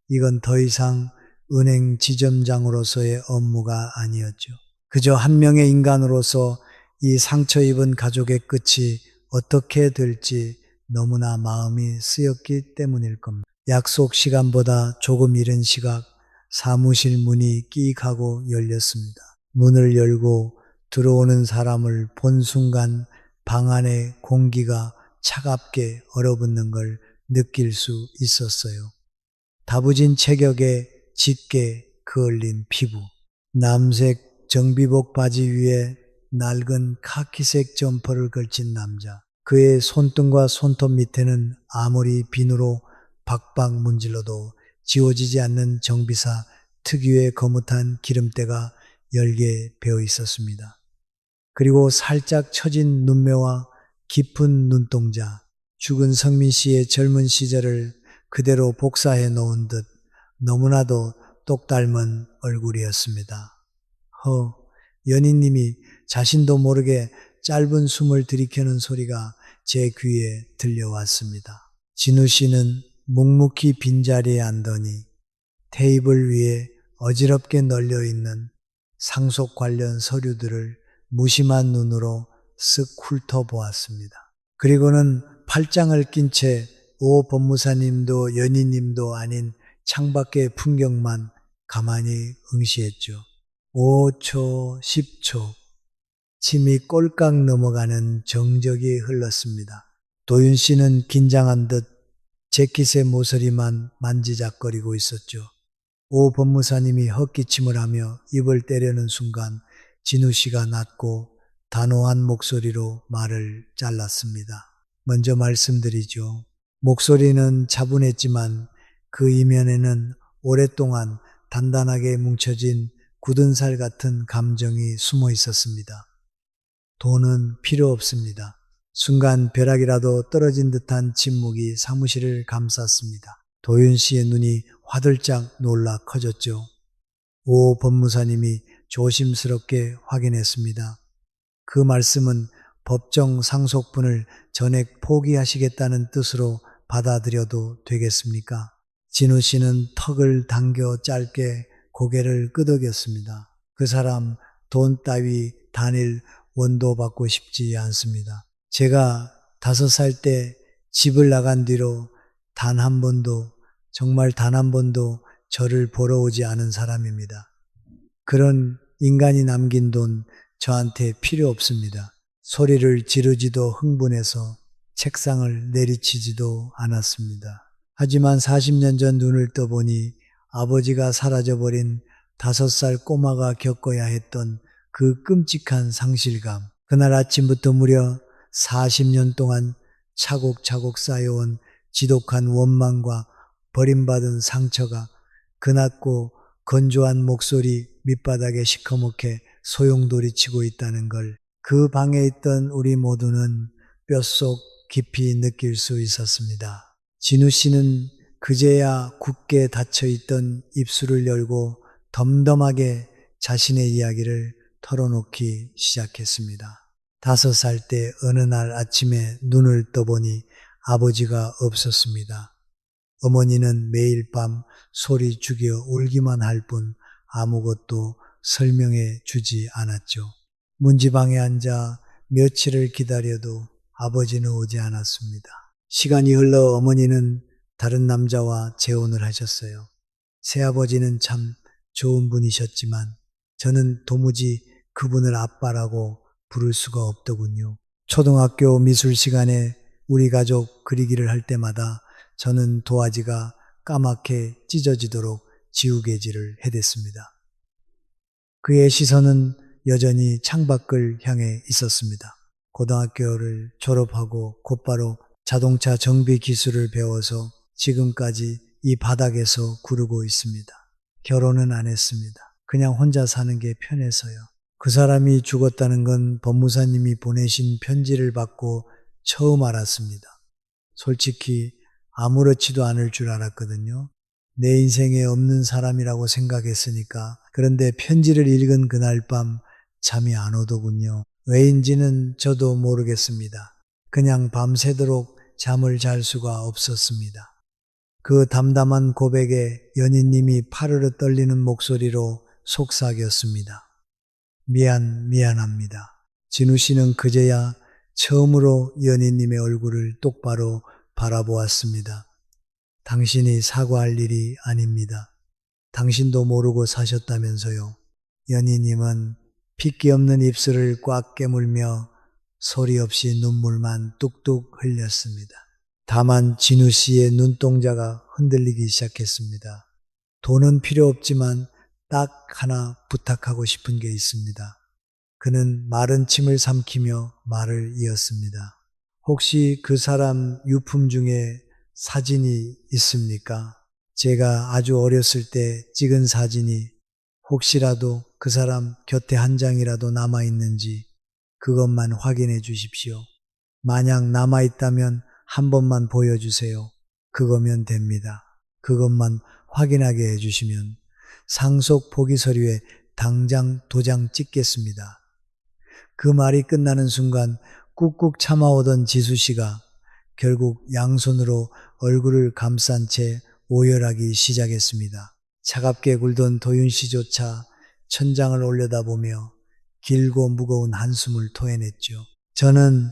이건 더 이상 은행 지점장으로서의 업무가 아니었죠. 그저 한 명의 인간으로서 이 상처 입은 가족의 끝이 어떻게 될지 너무나 마음이 쓰였기 때문일 겁니다. 약속 시간보다 조금 이른 시각 사무실 문이 끼익 하고 열렸습니다. 문을 열고 들어오는 사람을 본 순간 방 안의 공기가 차갑게 얼어붙는 걸 느낄 수 있었어요. 다부진 체격에 짙게 그을린 피부, 남색 정비복 바지 위에 낡은 카키색 점퍼를 걸친 남자. 그의 손등과 손톱 밑에는 아무리 비누로 박박 문질러도 지워지지 않는 정비사 특유의 거뭇한 기름때가 열게 배어 있었습니다. 그리고 살짝 처진 눈매와 깊은 눈동자, 죽은 성민 씨의 젊은 시절을 그대로 복사해 놓은 듯 너무나도 똑 닮은 얼굴이었습니다. 연희님이 자신도 모르게 짧은 숨을 들이켜는 소리가 제 귀에 들려왔습니다. 진우 씨는 묵묵히 빈자리에 앉더니 테이블 위에 어지럽게 널려 있는 상속 관련 서류들을 무심한 눈으로 쓱 훑어보았습니다. 그리고는 팔짱을 낀 채 오 법무사님도 연희님도 아닌 창밖의 풍경만 가만히 응시했죠. 5초, 10초, 침이 꼴깍 넘어가는 정적이 흘렀습니다. 도윤 씨는 긴장한 듯 재킷의 모서리만 만지작거리고 있었죠. 오 법무사님이 헛기침을 하며 입을 때려는 순간 진우 씨가 낮고 단호한 목소리로 말을 잘랐습니다. 먼저 말씀드리죠. 목소리는 차분했지만 그 이면에는 오랫동안 단단하게 뭉쳐진 굳은 살 같은 감정이 숨어 있었습니다. 돈은 필요 없습니다. 순간 벼락이라도 떨어진 듯한 침묵이 사무실을 감쌌습니다. 도윤 씨의 눈이 화들짝 놀라 커졌죠. 오 법무사님이 조심스럽게 확인했습니다. 그 말씀은 법정 상속분을 전액 포기하시겠다는 뜻으로 받아들여도 되겠습니까? 진우 씨는 턱을 당겨 짧게 고개를 끄덕였습니다. 그 사람 돈 따위 단일 원도 받고 싶지 않습니다. 제가 5살 때 집을 나간 뒤로 단 한 번도, 정말 단 한 번도 저를 보러 오지 않은 사람입니다. 그런 인간이 남긴 돈 저한테 필요 없습니다. 소리를 지르지도 흥분해서 책상을 내리치지도 않았습니다. 하지만 40년 전 눈을 떠보니 아버지가 사라져버린 5살 꼬마가 겪어야 했던 그 끔찍한 상실감, 그날 아침부터 무려 40년 동안 차곡차곡 쌓여온 지독한 원망과 버림받은 상처가 그 낮고 건조한 목소리 밑바닥에 시커멓게 소용돌이치고 있다는 걸 그 방에 있던 우리 모두는 뼛속 깊이 느낄 수 있었습니다. 진우 씨는 그제야 굳게 닫혀있던 입술을 열고 덤덤하게 자신의 이야기를 털어놓기 시작했습니다. 5살 때 어느 날 아침에 눈을 떠보니 아버지가 없었습니다. 어머니는 매일 밤 소리 죽여 울기만 할 뿐 아무것도 설명해 주지 않았죠. 문지방에 앉아 며칠을 기다려도 아버지는 오지 않았습니다. 시간이 흘러 어머니는 다른 남자와 재혼을 하셨어요. 새아버지는 참 좋은 분이셨지만 저는 도무지 그분을 아빠라고 부를 수가 없더군요. 초등학교 미술 시간에 우리 가족 그리기를 할 때마다 저는 도화지가 까맣게 찢어지도록 지우개질을 해댔습니다. 그의 시선은 여전히 창밖을 향해 있었습니다. 고등학교를 졸업하고 곧바로 자동차 정비 기술을 배워서 지금까지 이 바닥에서 구르고 있습니다. 결혼은 안 했습니다. 그냥 혼자 사는 게 편해서요. 그 사람이 죽었다는 건 법무사님이 보내신 편지를 받고 처음 알았습니다. 솔직히 아무렇지도 않을 줄 알았거든요. 내 인생에 없는 사람이라고 생각했으니까. 그런데 편지를 읽은 그날 밤 잠이 안 오더군요. 왜인지는 저도 모르겠습니다. 그냥 밤새도록 잠을 잘 수가 없었습니다. 그 담담한 고백에 연희님이 파르르 떨리는 목소리로 속삭였습니다. 미안합니다. 진우 씨는 그제야 처음으로 연희님의 얼굴을 똑바로 바라보았습니다. 당신이 사과할 일이 아닙니다. 당신도 모르고 사셨다면서요. 연희님은 핏기 없는 입술을 꽉 깨물며 소리 없이 눈물만 뚝뚝 흘렸습니다. 다만 진우 씨의 눈동자가 흔들리기 시작했습니다. 돈은 필요 없지만 딱 하나 부탁하고 싶은 게 있습니다. 그는 마른 침을 삼키며 말을 이었습니다. 혹시 그 사람 유품 중에 사진이 있습니까? 제가 아주 어렸을 때 찍은 사진이 혹시라도 그 사람 곁에 한 장이라도 남아있는지 그것만 확인해 주십시오. 만약 남아있다면 한 번만 보여주세요. 그거면 됩니다. 그것만 확인하게 해주시면 상속 포기 서류에 당장 도장 찍겠습니다. 그 말이 끝나는 순간 꾹꾹 참아오던 지수 씨가 결국 양손으로 얼굴을 감싼 채 오열하기 시작했습니다. 차갑게 굴던 도윤 씨조차 천장을 올려다보며 길고 무거운 한숨을 토해냈죠. 저는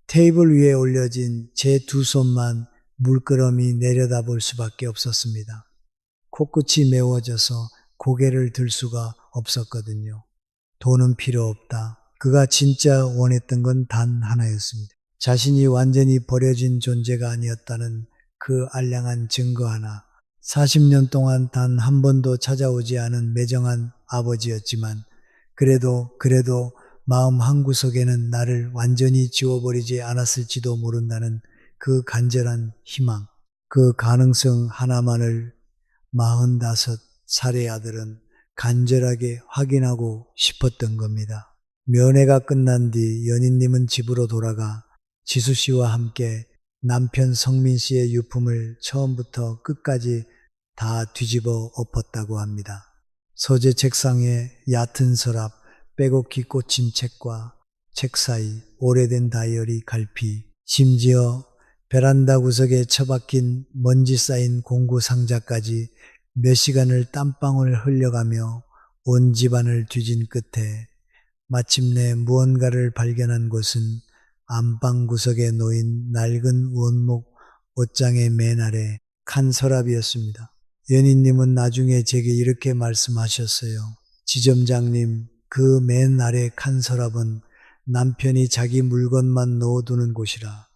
테이블 위에 올려진 제 두 손만 물끄러미 내려다볼 수밖에 없었습니다. 코끝이 메워져서 고개를 들 수가 없었거든요. 돈은 필요 없다. 그가 진짜 원했던 건 단 하나였습니다. 자신이 완전히 버려진 존재가 아니었다는 그 알량한 증거 하나. 40년 동안 단 한 번도 찾아오지 않은 매정한 아버지였지만 그래도 마음 한구석에는 나를 완전히 지워버리지 않았을지도 모른다는 그 간절한 희망, 그 가능성 하나만을 45살의 아들은 간절하게 확인하고 싶었던 겁니다. 면회가 끝난 뒤 연인님은 집으로 돌아가 지수 씨와 함께 남편 성민 씨의 유품을 처음부터 끝까지 다 뒤집어 엎었다고 합니다. 서재 책상에 얕은 서랍, 빼곡히 꽂힌 책과 책 사이 오래된 다이어리 갈피, 심지어 베란다 구석에 처박힌 먼지 쌓인 공구 상자까지 몇 시간을 땀방울 흘려가며 온 집안을 뒤진 끝에 마침내 무언가를 발견한 곳은 안방 구석에 놓인 낡은 원목 옷장의 맨 아래 칸 서랍이었습니다. 연희님은 나중에 제게 이렇게 말씀하셨어요. 지점장님, 그 맨 아래 칸 서랍은 남편이 자기 물건만 넣어두는 곳이라.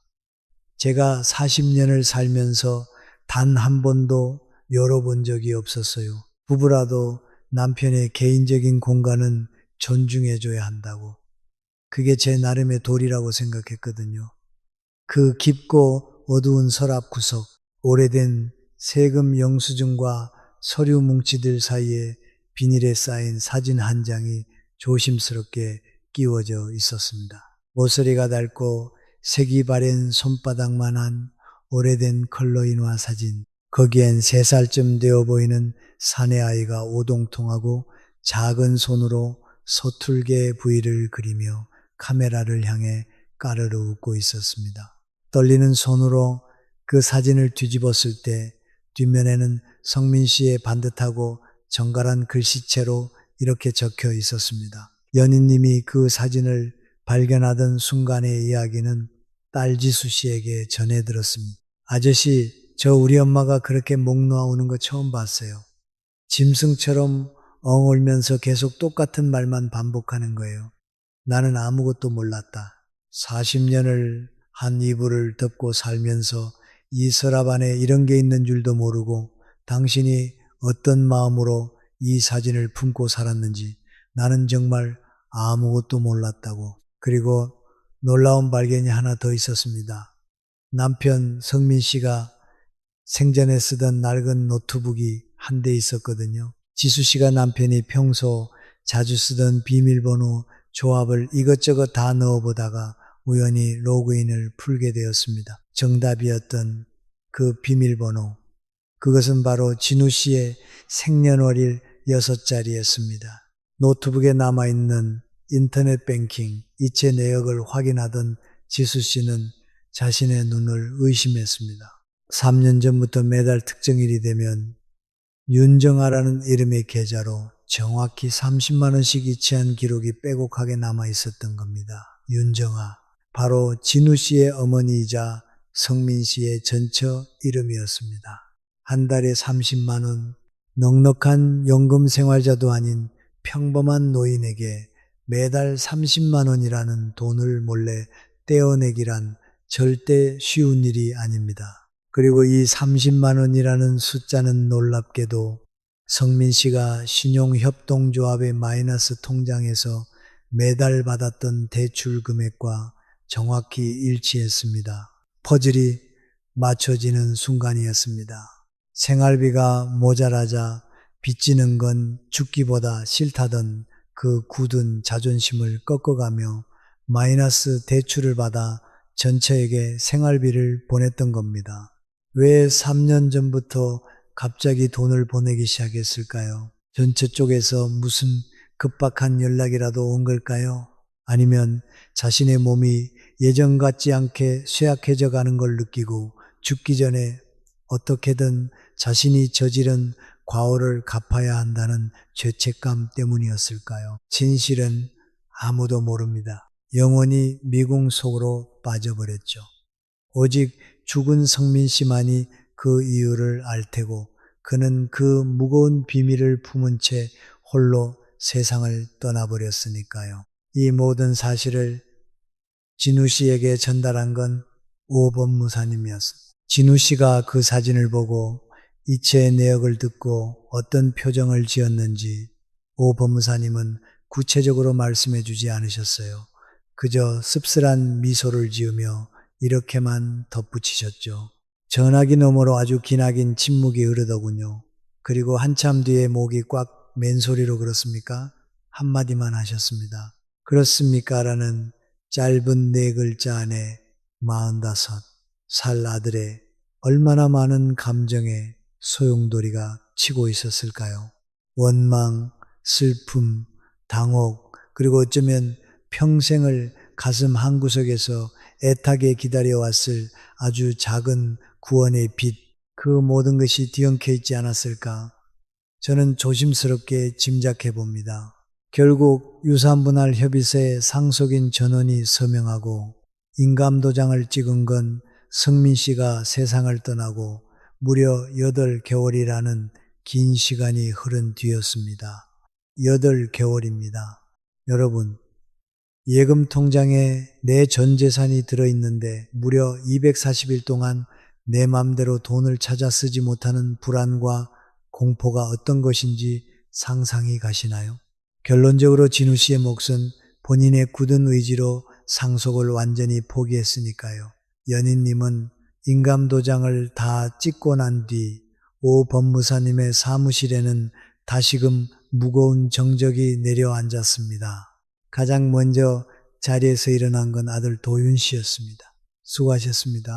제가 40년을 살면서 단 한 번도 열어본 적이 없었어요. 부부라도 남편의 개인적인 공간은 존중해줘야 한다고. 그게 제 나름의 도리라고 생각했거든요. 그 깊고 어두운 서랍 구석, 오래된 세금 영수증과 서류 뭉치들 사이에 비닐에 쌓인 사진 한 장이 조심스럽게 끼워져 있었습니다. 모서리가 닳고 색이 바랜 손바닥만한 오래된 컬러인화 사진, 거기엔 3살쯤 되어 보이는 사내 아이가 오동통하고 작은 손으로 서툴게 부위를 그리며 카메라를 향해 까르르 웃고 있었습니다. 떨리는 손으로 그 사진을 뒤집었을 때 뒷면에는 성민 씨의 반듯하고 정갈한 글씨체로 이렇게 적혀 있었습니다. 연인님이 그 사진을 발견하던 순간의 이야기는 딸 지수 씨에게 전해 들었습니다. 아저씨, 저 우리 엄마가 그렇게 목 놓아 우는 거 처음 봤어요. 짐승처럼 엉울면서 계속 똑같은 말만 반복하는 거예요. 나는 아무것도 몰랐다. 40년을 한 이불을 덮고 살면서 이 서랍 안에 이런 게 있는 줄도 모르고 당신이 어떤 마음으로 이 사진을 품고 살았는지 나는 정말 아무것도 몰랐다고. 그리고 놀라운 발견이 하나 더 있었습니다. 남편 성민 씨가 생전에 쓰던 낡은 노트북이 한 대 있었거든요. 지수 씨가 남편이 평소 자주 쓰던 비밀번호 조합을 이것저것 다 넣어보다가 우연히 로그인을 풀게 되었습니다. 정답이었던 그 비밀번호. 그것은 바로 진우 씨의 생년월일 6자리였습니다. 노트북에 남아있는 인터넷 뱅킹, 이체 내역을 확인하던 지수 씨는 자신의 눈을 의심했습니다. 3년 전부터 매달 특정일이 되면 윤정아라는 이름의 계좌로 정확히 30만 원씩 이체한 기록이 빼곡하게 남아 있었던 겁니다. 윤정아. 바로 진우 씨의 어머니이자 성민 씨의 전처 이름이었습니다. 한 달에 30만 원, 넉넉한 연금 생활자도 아닌 평범한 노인에게 매달 30만 원이라는 돈을 몰래 떼어내기란 절대 쉬운 일이 아닙니다. 그리고 이 30만 원이라는 숫자는 놀랍게도 성민 씨가 신용협동조합의 마이너스 통장에서 매달 받았던 대출 금액과 정확히 일치했습니다. 퍼즐이 맞춰지는 순간이었습니다. 생활비가 모자라자 빚지는 건 죽기보다 싫다던 그 굳은 자존심을 꺾어가며 마이너스 대출을 받아 전처에게 생활비를 보냈던 겁니다. 왜 3년 전부터 갑자기 돈을 보내기 시작했을까요? 전처 쪽에서 무슨 급박한 연락이라도 온 걸까요? 아니면 자신의 몸이 예전 같지 않게 쇠약해져 가는 걸 느끼고 죽기 전에 어떻게든 자신이 저지른 과오를 갚아야 한다는 죄책감 때문이었을까요? 진실은 아무도 모릅니다. 영원히 미궁 속으로 빠져버렸죠. 오직 죽은 성민 씨만이 그 이유를 알 테고 그는 그 무거운 비밀을 품은 채 홀로 세상을 떠나버렸으니까요. 이 모든 사실을 진우 씨에게 전달한 건 오 법무사님이었습니다. 진우 씨가 그 사진을 보고 이체의 내역을 듣고 어떤 표정을 지었는지 오 법무사님은 구체적으로 말씀해 주지 않으셨어요. 그저 씁쓸한 미소를 지으며 이렇게만 덧붙이셨죠. 전화기 너머로 아주 기나긴 침묵이 흐르더군요. 그리고 한참 뒤에 목이 꽉 맨 소리로 그렇습니까? 한마디만 하셨습니다. 그렇습니까? 라는 짧은 네 글자 안에 45살 아들의 얼마나 많은 감정의 소용돌이가 치고 있었을까요? 원망, 슬픔, 당혹, 그리고 어쩌면 평생을 가슴 한구석에서 애타게 기다려왔을 아주 작은 구원의 빛, 그 모든 것이 뒤엉켜 있지 않았을까? 저는 조심스럽게 짐작해 봅니다. 결국 유산분할 협의서에 상속인 전원이 서명하고 인감도장을 찍은 건 성민 씨가 세상을 떠나고 무려 8개월이라는 긴 시간이 흐른 뒤였습니다. 8개월입니다. 여러분, 예금 통장에 내 전 재산이 들어있는데 무려 240일 동안 내 맘대로 돈을 찾아 쓰지 못하는 불안과 공포가 어떤 것인지 상상이 가시나요? 결론적으로 진우 씨의 몫은 본인의 굳은 의지로 상속을 완전히 포기했으니까요. 연인님은 인감도장을 다 찍고 난 뒤 오 법무사님의 사무실에는 다시금 무거운 정적이 내려앉았습니다. 가장 먼저 자리에서 일어난 건 아들 도윤 씨였습니다. 수고하셨습니다.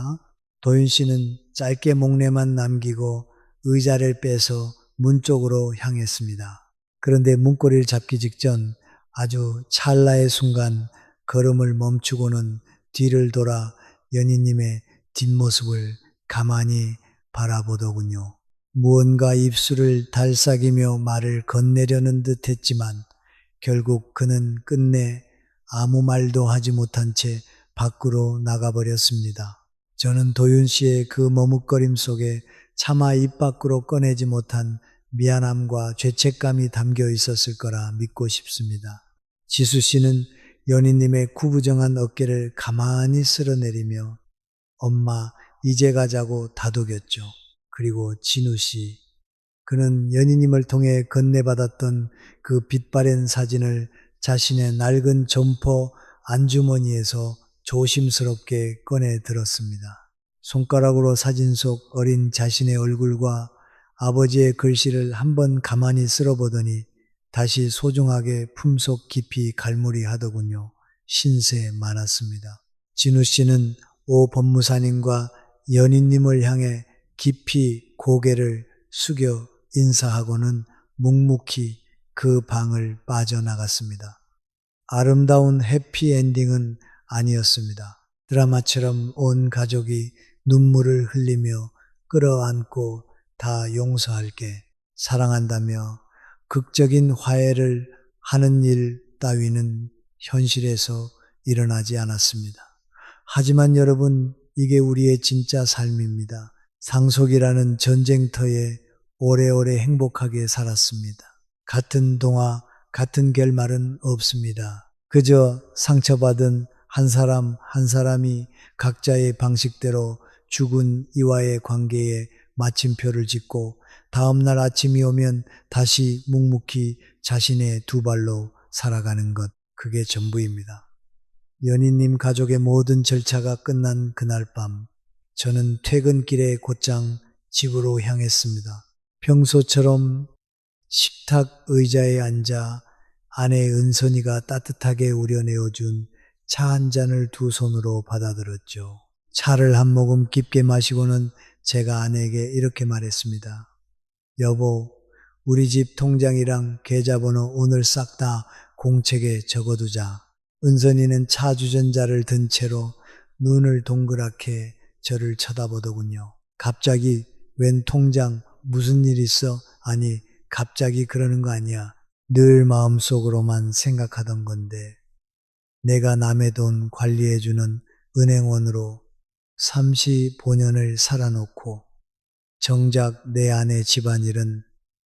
도윤 씨는 짧게 목례만 남기고 의자를 빼서 문 쪽으로 향했습니다. 그런데 문고리를 잡기 직전 아주 찰나의 순간 걸음을 멈추고는 뒤를 돌아 연희님의 뒷모습을 가만히 바라보더군요. 무언가 입술을 달싹이며 말을 건네려는 듯 했지만 결국 그는 끝내 아무 말도 하지 못한 채 밖으로 나가버렸습니다. 저는 도윤 씨의 그 머뭇거림 속에 차마 입 밖으로 꺼내지 못한 미안함과 죄책감이 담겨 있었을 거라 믿고 싶습니다. 지수 씨는 연희님의 구부정한 어깨를 가만히 쓸어내리며 엄마 이제 가자고 다독였죠. 그리고 진우 씨, 그는 연희님을 통해 건네받았던 그 빛바랜 사진을 자신의 낡은 점퍼 안주머니에서 조심스럽게 꺼내 들었습니다. 손가락으로 사진 속 어린 자신의 얼굴과 아버지의 글씨를 한번 가만히 쓸어보더니 다시 소중하게 품속 깊이 갈무리 하더군요. 신세 많았습니다. 진우 씨는 오 법무사님과 연희님을 향해 깊이 고개를 숙여 인사하고는 묵묵히 그 방을 빠져나갔습니다. 아름다운 해피엔딩은 아니었습니다. 드라마처럼 온 가족이 눈물을 흘리며 끌어안고 다 용서할게, 사랑한다며 극적인 화해를 하는 일 따위는 현실에서 일어나지 않았습니다. 하지만 여러분, 이게 우리의 진짜 삶입니다. 상속이라는 전쟁터에 오래오래 행복하게 살았습니다. 같은 동화, 같은 결말은 없습니다. 그저 상처받은 한 사람 한 사람이 각자의 방식대로 죽은 이와의 관계에 마침표를 짓고 다음날 아침이 오면 다시 묵묵히 자신의 두 발로 살아가는 것, 그게 전부입니다. 연희님 가족의 모든 절차가 끝난 그날 밤, 저는 퇴근길에 곧장 집으로 향했습니다. 평소처럼 식탁 의자에 앉아 아내 은선이가 따뜻하게 우려내어준 차 한 잔을 두 손으로 받아들었죠. 차를 한 모금 깊게 마시고는 제가 아내에게 이렇게 말했습니다. 여보, 우리 집 통장이랑 계좌번호 오늘 싹 다 공책에 적어두자. 은선이는 차 주전자를 든 채로 눈을 동그랗게 저를 쳐다보더군요. 갑자기 웬 통장 무슨 일 있어? 아니 갑자기 그러는 거 아니야. 늘 마음속으로만 생각하던 건데 내가 남의 돈 관리해주는 은행원으로 35년을 살아놓고 정작 내 아내 집안일은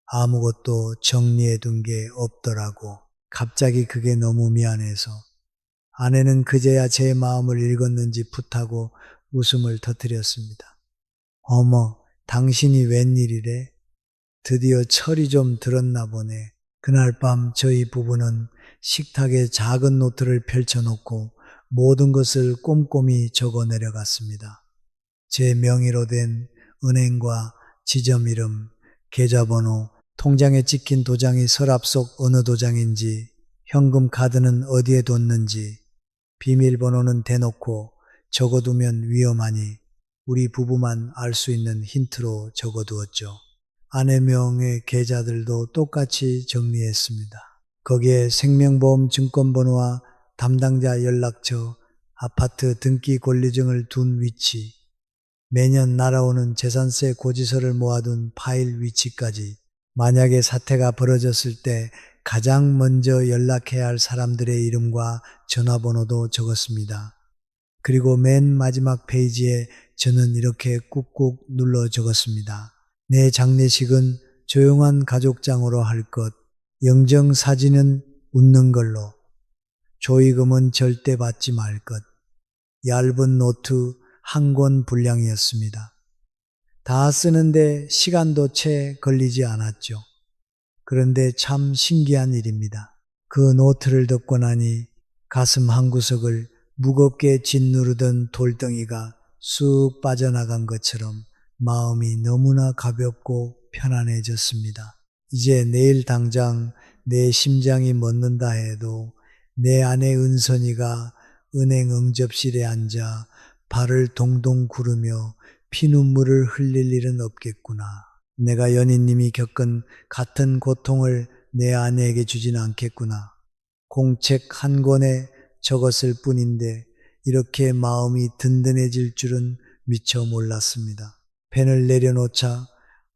아무것도 정리해둔 게 없더라고. 갑자기 그게 너무 미안해서 아내는 그제야 제 마음을 읽었는지 풋하고 웃음을 터뜨렸습니다. 어머, 당신이 웬일이래? 드디어 철이 좀 들었나 보네. 그날 밤 저희 부부는 식탁에 작은 노트를 펼쳐놓고 모든 것을 꼼꼼히 적어 내려갔습니다. 제 명의로 된 은행과 지점 이름, 계좌번호, 통장에 찍힌 도장이 서랍 속 어느 도장인지, 현금 카드는 어디에 뒀는지, 비밀번호는 대놓고 적어두면 위험하니 우리 부부만 알 수 있는 힌트로 적어두었죠. 아내 명의 계좌들도 똑같이 정리했습니다. 거기에 생명보험 증권번호와 담당자 연락처, 아파트 등기 권리증을 둔 위치, 매년 날아오는 재산세 고지서를 모아둔 파일 위치까지 만약에 사태가 벌어졌을 때 가장 먼저 연락해야 할 사람들의 이름과 전화번호도 적었습니다. 그리고 맨 마지막 페이지에 저는 이렇게 꾹꾹 눌러 적었습니다. 내 장례식은 조용한 가족장으로 할 것, 영정사진은 웃는 걸로, 조의금은 절대 받지 말 것. 얇은 노트 한 권 분량이었습니다. 다 쓰는데 시간도 채 걸리지 않았죠. 그런데 참 신기한 일입니다. 그 노트를 듣고 나니 가슴 한구석을 무겁게 짓누르던 돌덩이가 쑥 빠져나간 것처럼 마음이 너무나 가볍고 편안해졌습니다. 이제 내일 당장 내 심장이 멎는다 해도 내 아내 은선이가 은행 응접실에 앉아 발을 동동 구르며 피눈물을 흘릴 일은 없겠구나. 내가 연인님이 겪은 같은 고통을 내 아내에게 주진 않겠구나. 공책 한 권에 적었을 뿐인데 이렇게 마음이 든든해질 줄은 미처 몰랐습니다. 펜을 내려놓자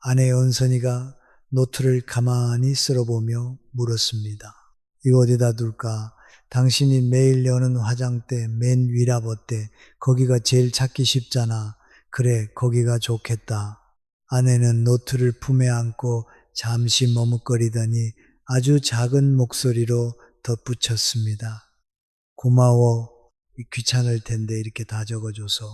아내 은선이가 노트를 가만히 쓸어보며 물었습니다. 이거 어디다 둘까? 당신이 매일 여는 화장대 맨 위라버때 거기가 제일 찾기 쉽잖아. 그래, 거기가 좋겠다. 아내는 노트를 품에 안고 잠시 머뭇거리더니 아주 작은 목소리로 덧붙였습니다. 고마워. 귀찮을 텐데 이렇게 다 적어줘서.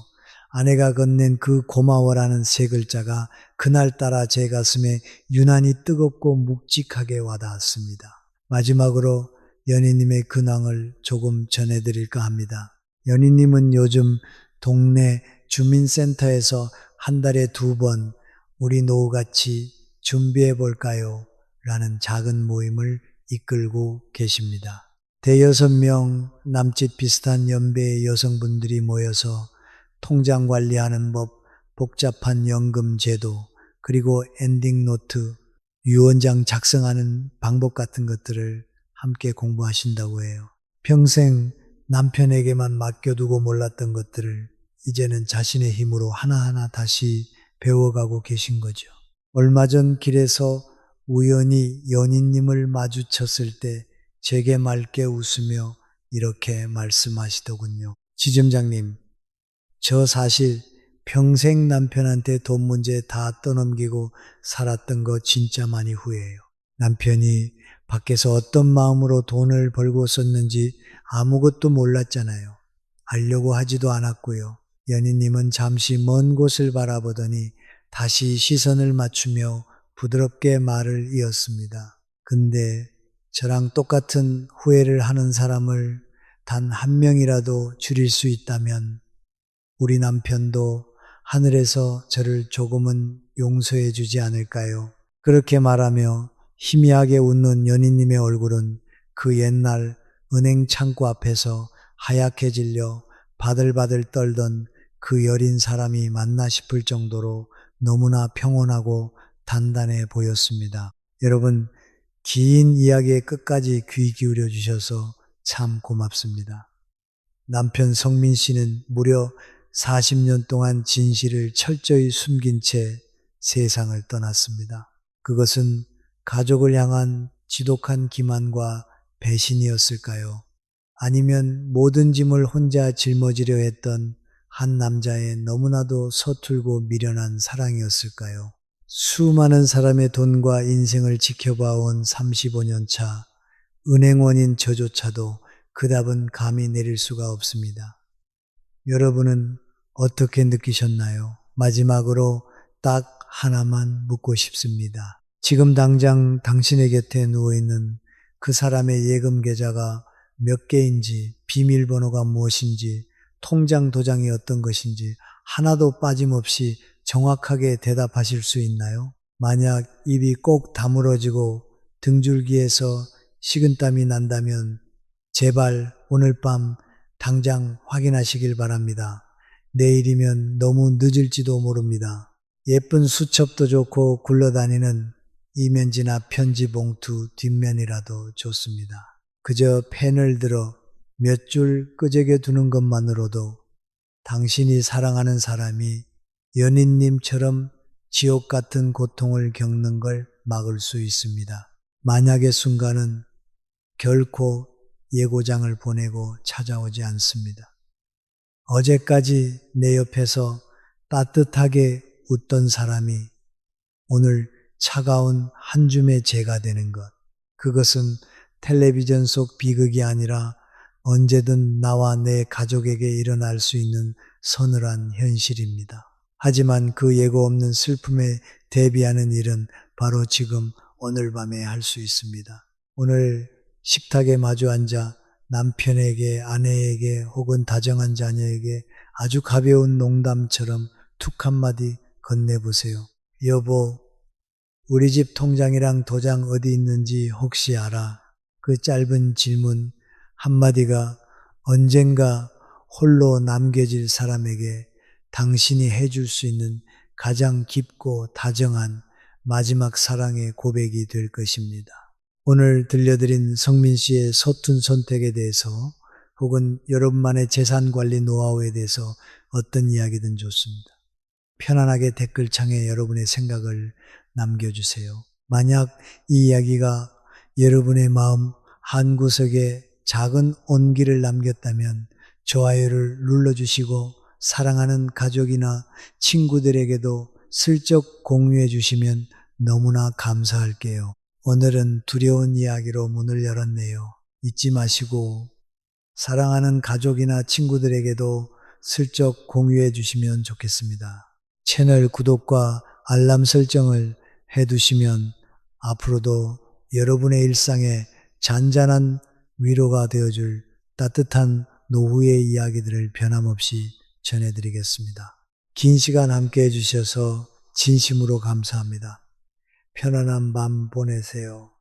아내가 건넨 그 고마워라는 세 글자가 그날따라 제 가슴에 유난히 뜨겁고 묵직하게 와닿았습니다. 마지막으로 연희님의 근황을 조금 전해드릴까 합니다. 연희님은 요즘 동네 주민센터에서 한 달에 2번 우리 노후같이 준비해 볼까요? 라는 작은 모임을 이끌고 계십니다. 대여섯 명 남짓 비슷한 연배의 여성분들이 모여서 통장 관리하는 법, 복잡한 연금 제도, 그리고 엔딩 노트, 유언장 작성하는 방법 같은 것들을 함께 공부하신다고 해요. 평생 남편에게만 맡겨두고 몰랐던 것들을 이제는 자신의 힘으로 하나하나 다시 배워가고 계신 거죠. 얼마 전 길에서 우연히 연인님을 마주쳤을 때 제게 맑게 웃으며 이렇게 말씀하시더군요. 지점장님, 저 사실 평생 남편한테 돈 문제 다 떠넘기고 살았던 거 진짜 많이 후회해요. 남편이 밖에서 어떤 마음으로 돈을 벌고 썼는지 아무것도 몰랐잖아요. 알려고 하지도 않았고요. 연희님은 잠시 먼 곳을 바라보더니 다시 시선을 맞추며 부드럽게 말을 이었습니다. 근데 저랑 똑같은 후회를 하는 사람을 단 한 명이라도 줄일 수 있다면 우리 남편도 하늘에서 저를 조금은 용서해 주지 않을까요? 그렇게 말하며 희미하게 웃는 연희님의 얼굴은 그 옛날 은행 창구 앞에서 하얗게 질려 바들바들 떨던 그 여린 사람이 맞나 싶을 정도로 너무나 평온하고 단단해 보였습니다. 여러분, 긴 이야기의 끝까지 귀 기울여 주셔서 참 고맙습니다. 남편 성민 씨는 무려 40년 동안 진실을 철저히 숨긴 채 세상을 떠났습니다. 그것은 가족을 향한 지독한 기만과 배신이었을까요? 아니면 모든 짐을 혼자 짊어지려 했던 한 남자의 너무나도 서툴고 미련한 사랑이었을까요? 수많은 사람의 돈과 인생을 지켜봐온 35년 차 은행원인 저조차도 그 답은 감히 내릴 수가 없습니다. 여러분은 어떻게 느끼셨나요? 마지막으로 딱 하나만 묻고 싶습니다. 지금 당장 당신의 곁에 누워있는 그 사람의 예금 계좌가 몇 개인지, 비밀번호가 무엇인지, 통장 도장이 어떤 것인지 하나도 빠짐없이 정확하게 대답하실 수 있나요? 만약 입이 꼭 다물어지고 등줄기에서 식은땀이 난다면 제발 오늘 밤 당장 확인하시길 바랍니다. 내일이면 너무 늦을지도 모릅니다. 예쁜 수첩도 좋고 굴러다니는 이면지나 편지 봉투 뒷면이라도 좋습니다. 그저 펜을 들어 몇 줄 끄적여 두는 것만으로도 당신이 사랑하는 사람이 연인님처럼 지옥 같은 고통을 겪는 걸 막을 수 있습니다. 만약의 순간은 결코 예고장을 보내고 찾아오지 않습니다. 어제까지 내 옆에서 따뜻하게 웃던 사람이 오늘 차가운 한 줌의 재가 되는 것. 그것은 텔레비전 속 비극이 아니라 언제든 나와 내 가족에게 일어날 수 있는 서늘한 현실입니다. 하지만 그 예고 없는 슬픔에 대비하는 일은 바로 지금 오늘 밤에 할 수 있습니다. 오늘 식탁에 마주 앉아 남편에게, 아내에게 혹은 다정한 자녀에게 아주 가벼운 농담처럼 툭 한마디 건네보세요. 여보, 우리 집 통장이랑 도장 어디 있는지 혹시 알아? 그 짧은 질문 한마디가 언젠가 홀로 남겨질 사람에게 당신이 해줄 수 있는 가장 깊고 다정한 마지막 사랑의 고백이 될 것입니다. 오늘 들려드린 성민 씨의 서툰 선택에 대해서 혹은 여러분만의 재산 관리 노하우에 대해서 어떤 이야기든 좋습니다. 편안하게 댓글창에 여러분의 생각을 남겨주세요. 만약 이 이야기가 여러분의 마음 한구석에 작은 온기를 남겼다면 좋아요를 눌러주시고 사랑하는 가족이나 친구들에게도 슬쩍 공유해 주시면 너무나 감사할게요. 오늘은 두려운 이야기로 문을 열었네요. 잊지 마시고 사랑하는 가족이나 친구들에게도 슬쩍 공유해 주시면 좋겠습니다. 채널 구독과 알람 설정을 해 두시면 앞으로도 여러분의 일상에 잔잔한 위로가 되어줄 따뜻한 노후의 이야기들을 변함없이 전해드리겠습니다. 긴 시간 함께 해주셔서 진심으로 감사합니다. 편안한 밤 보내세요.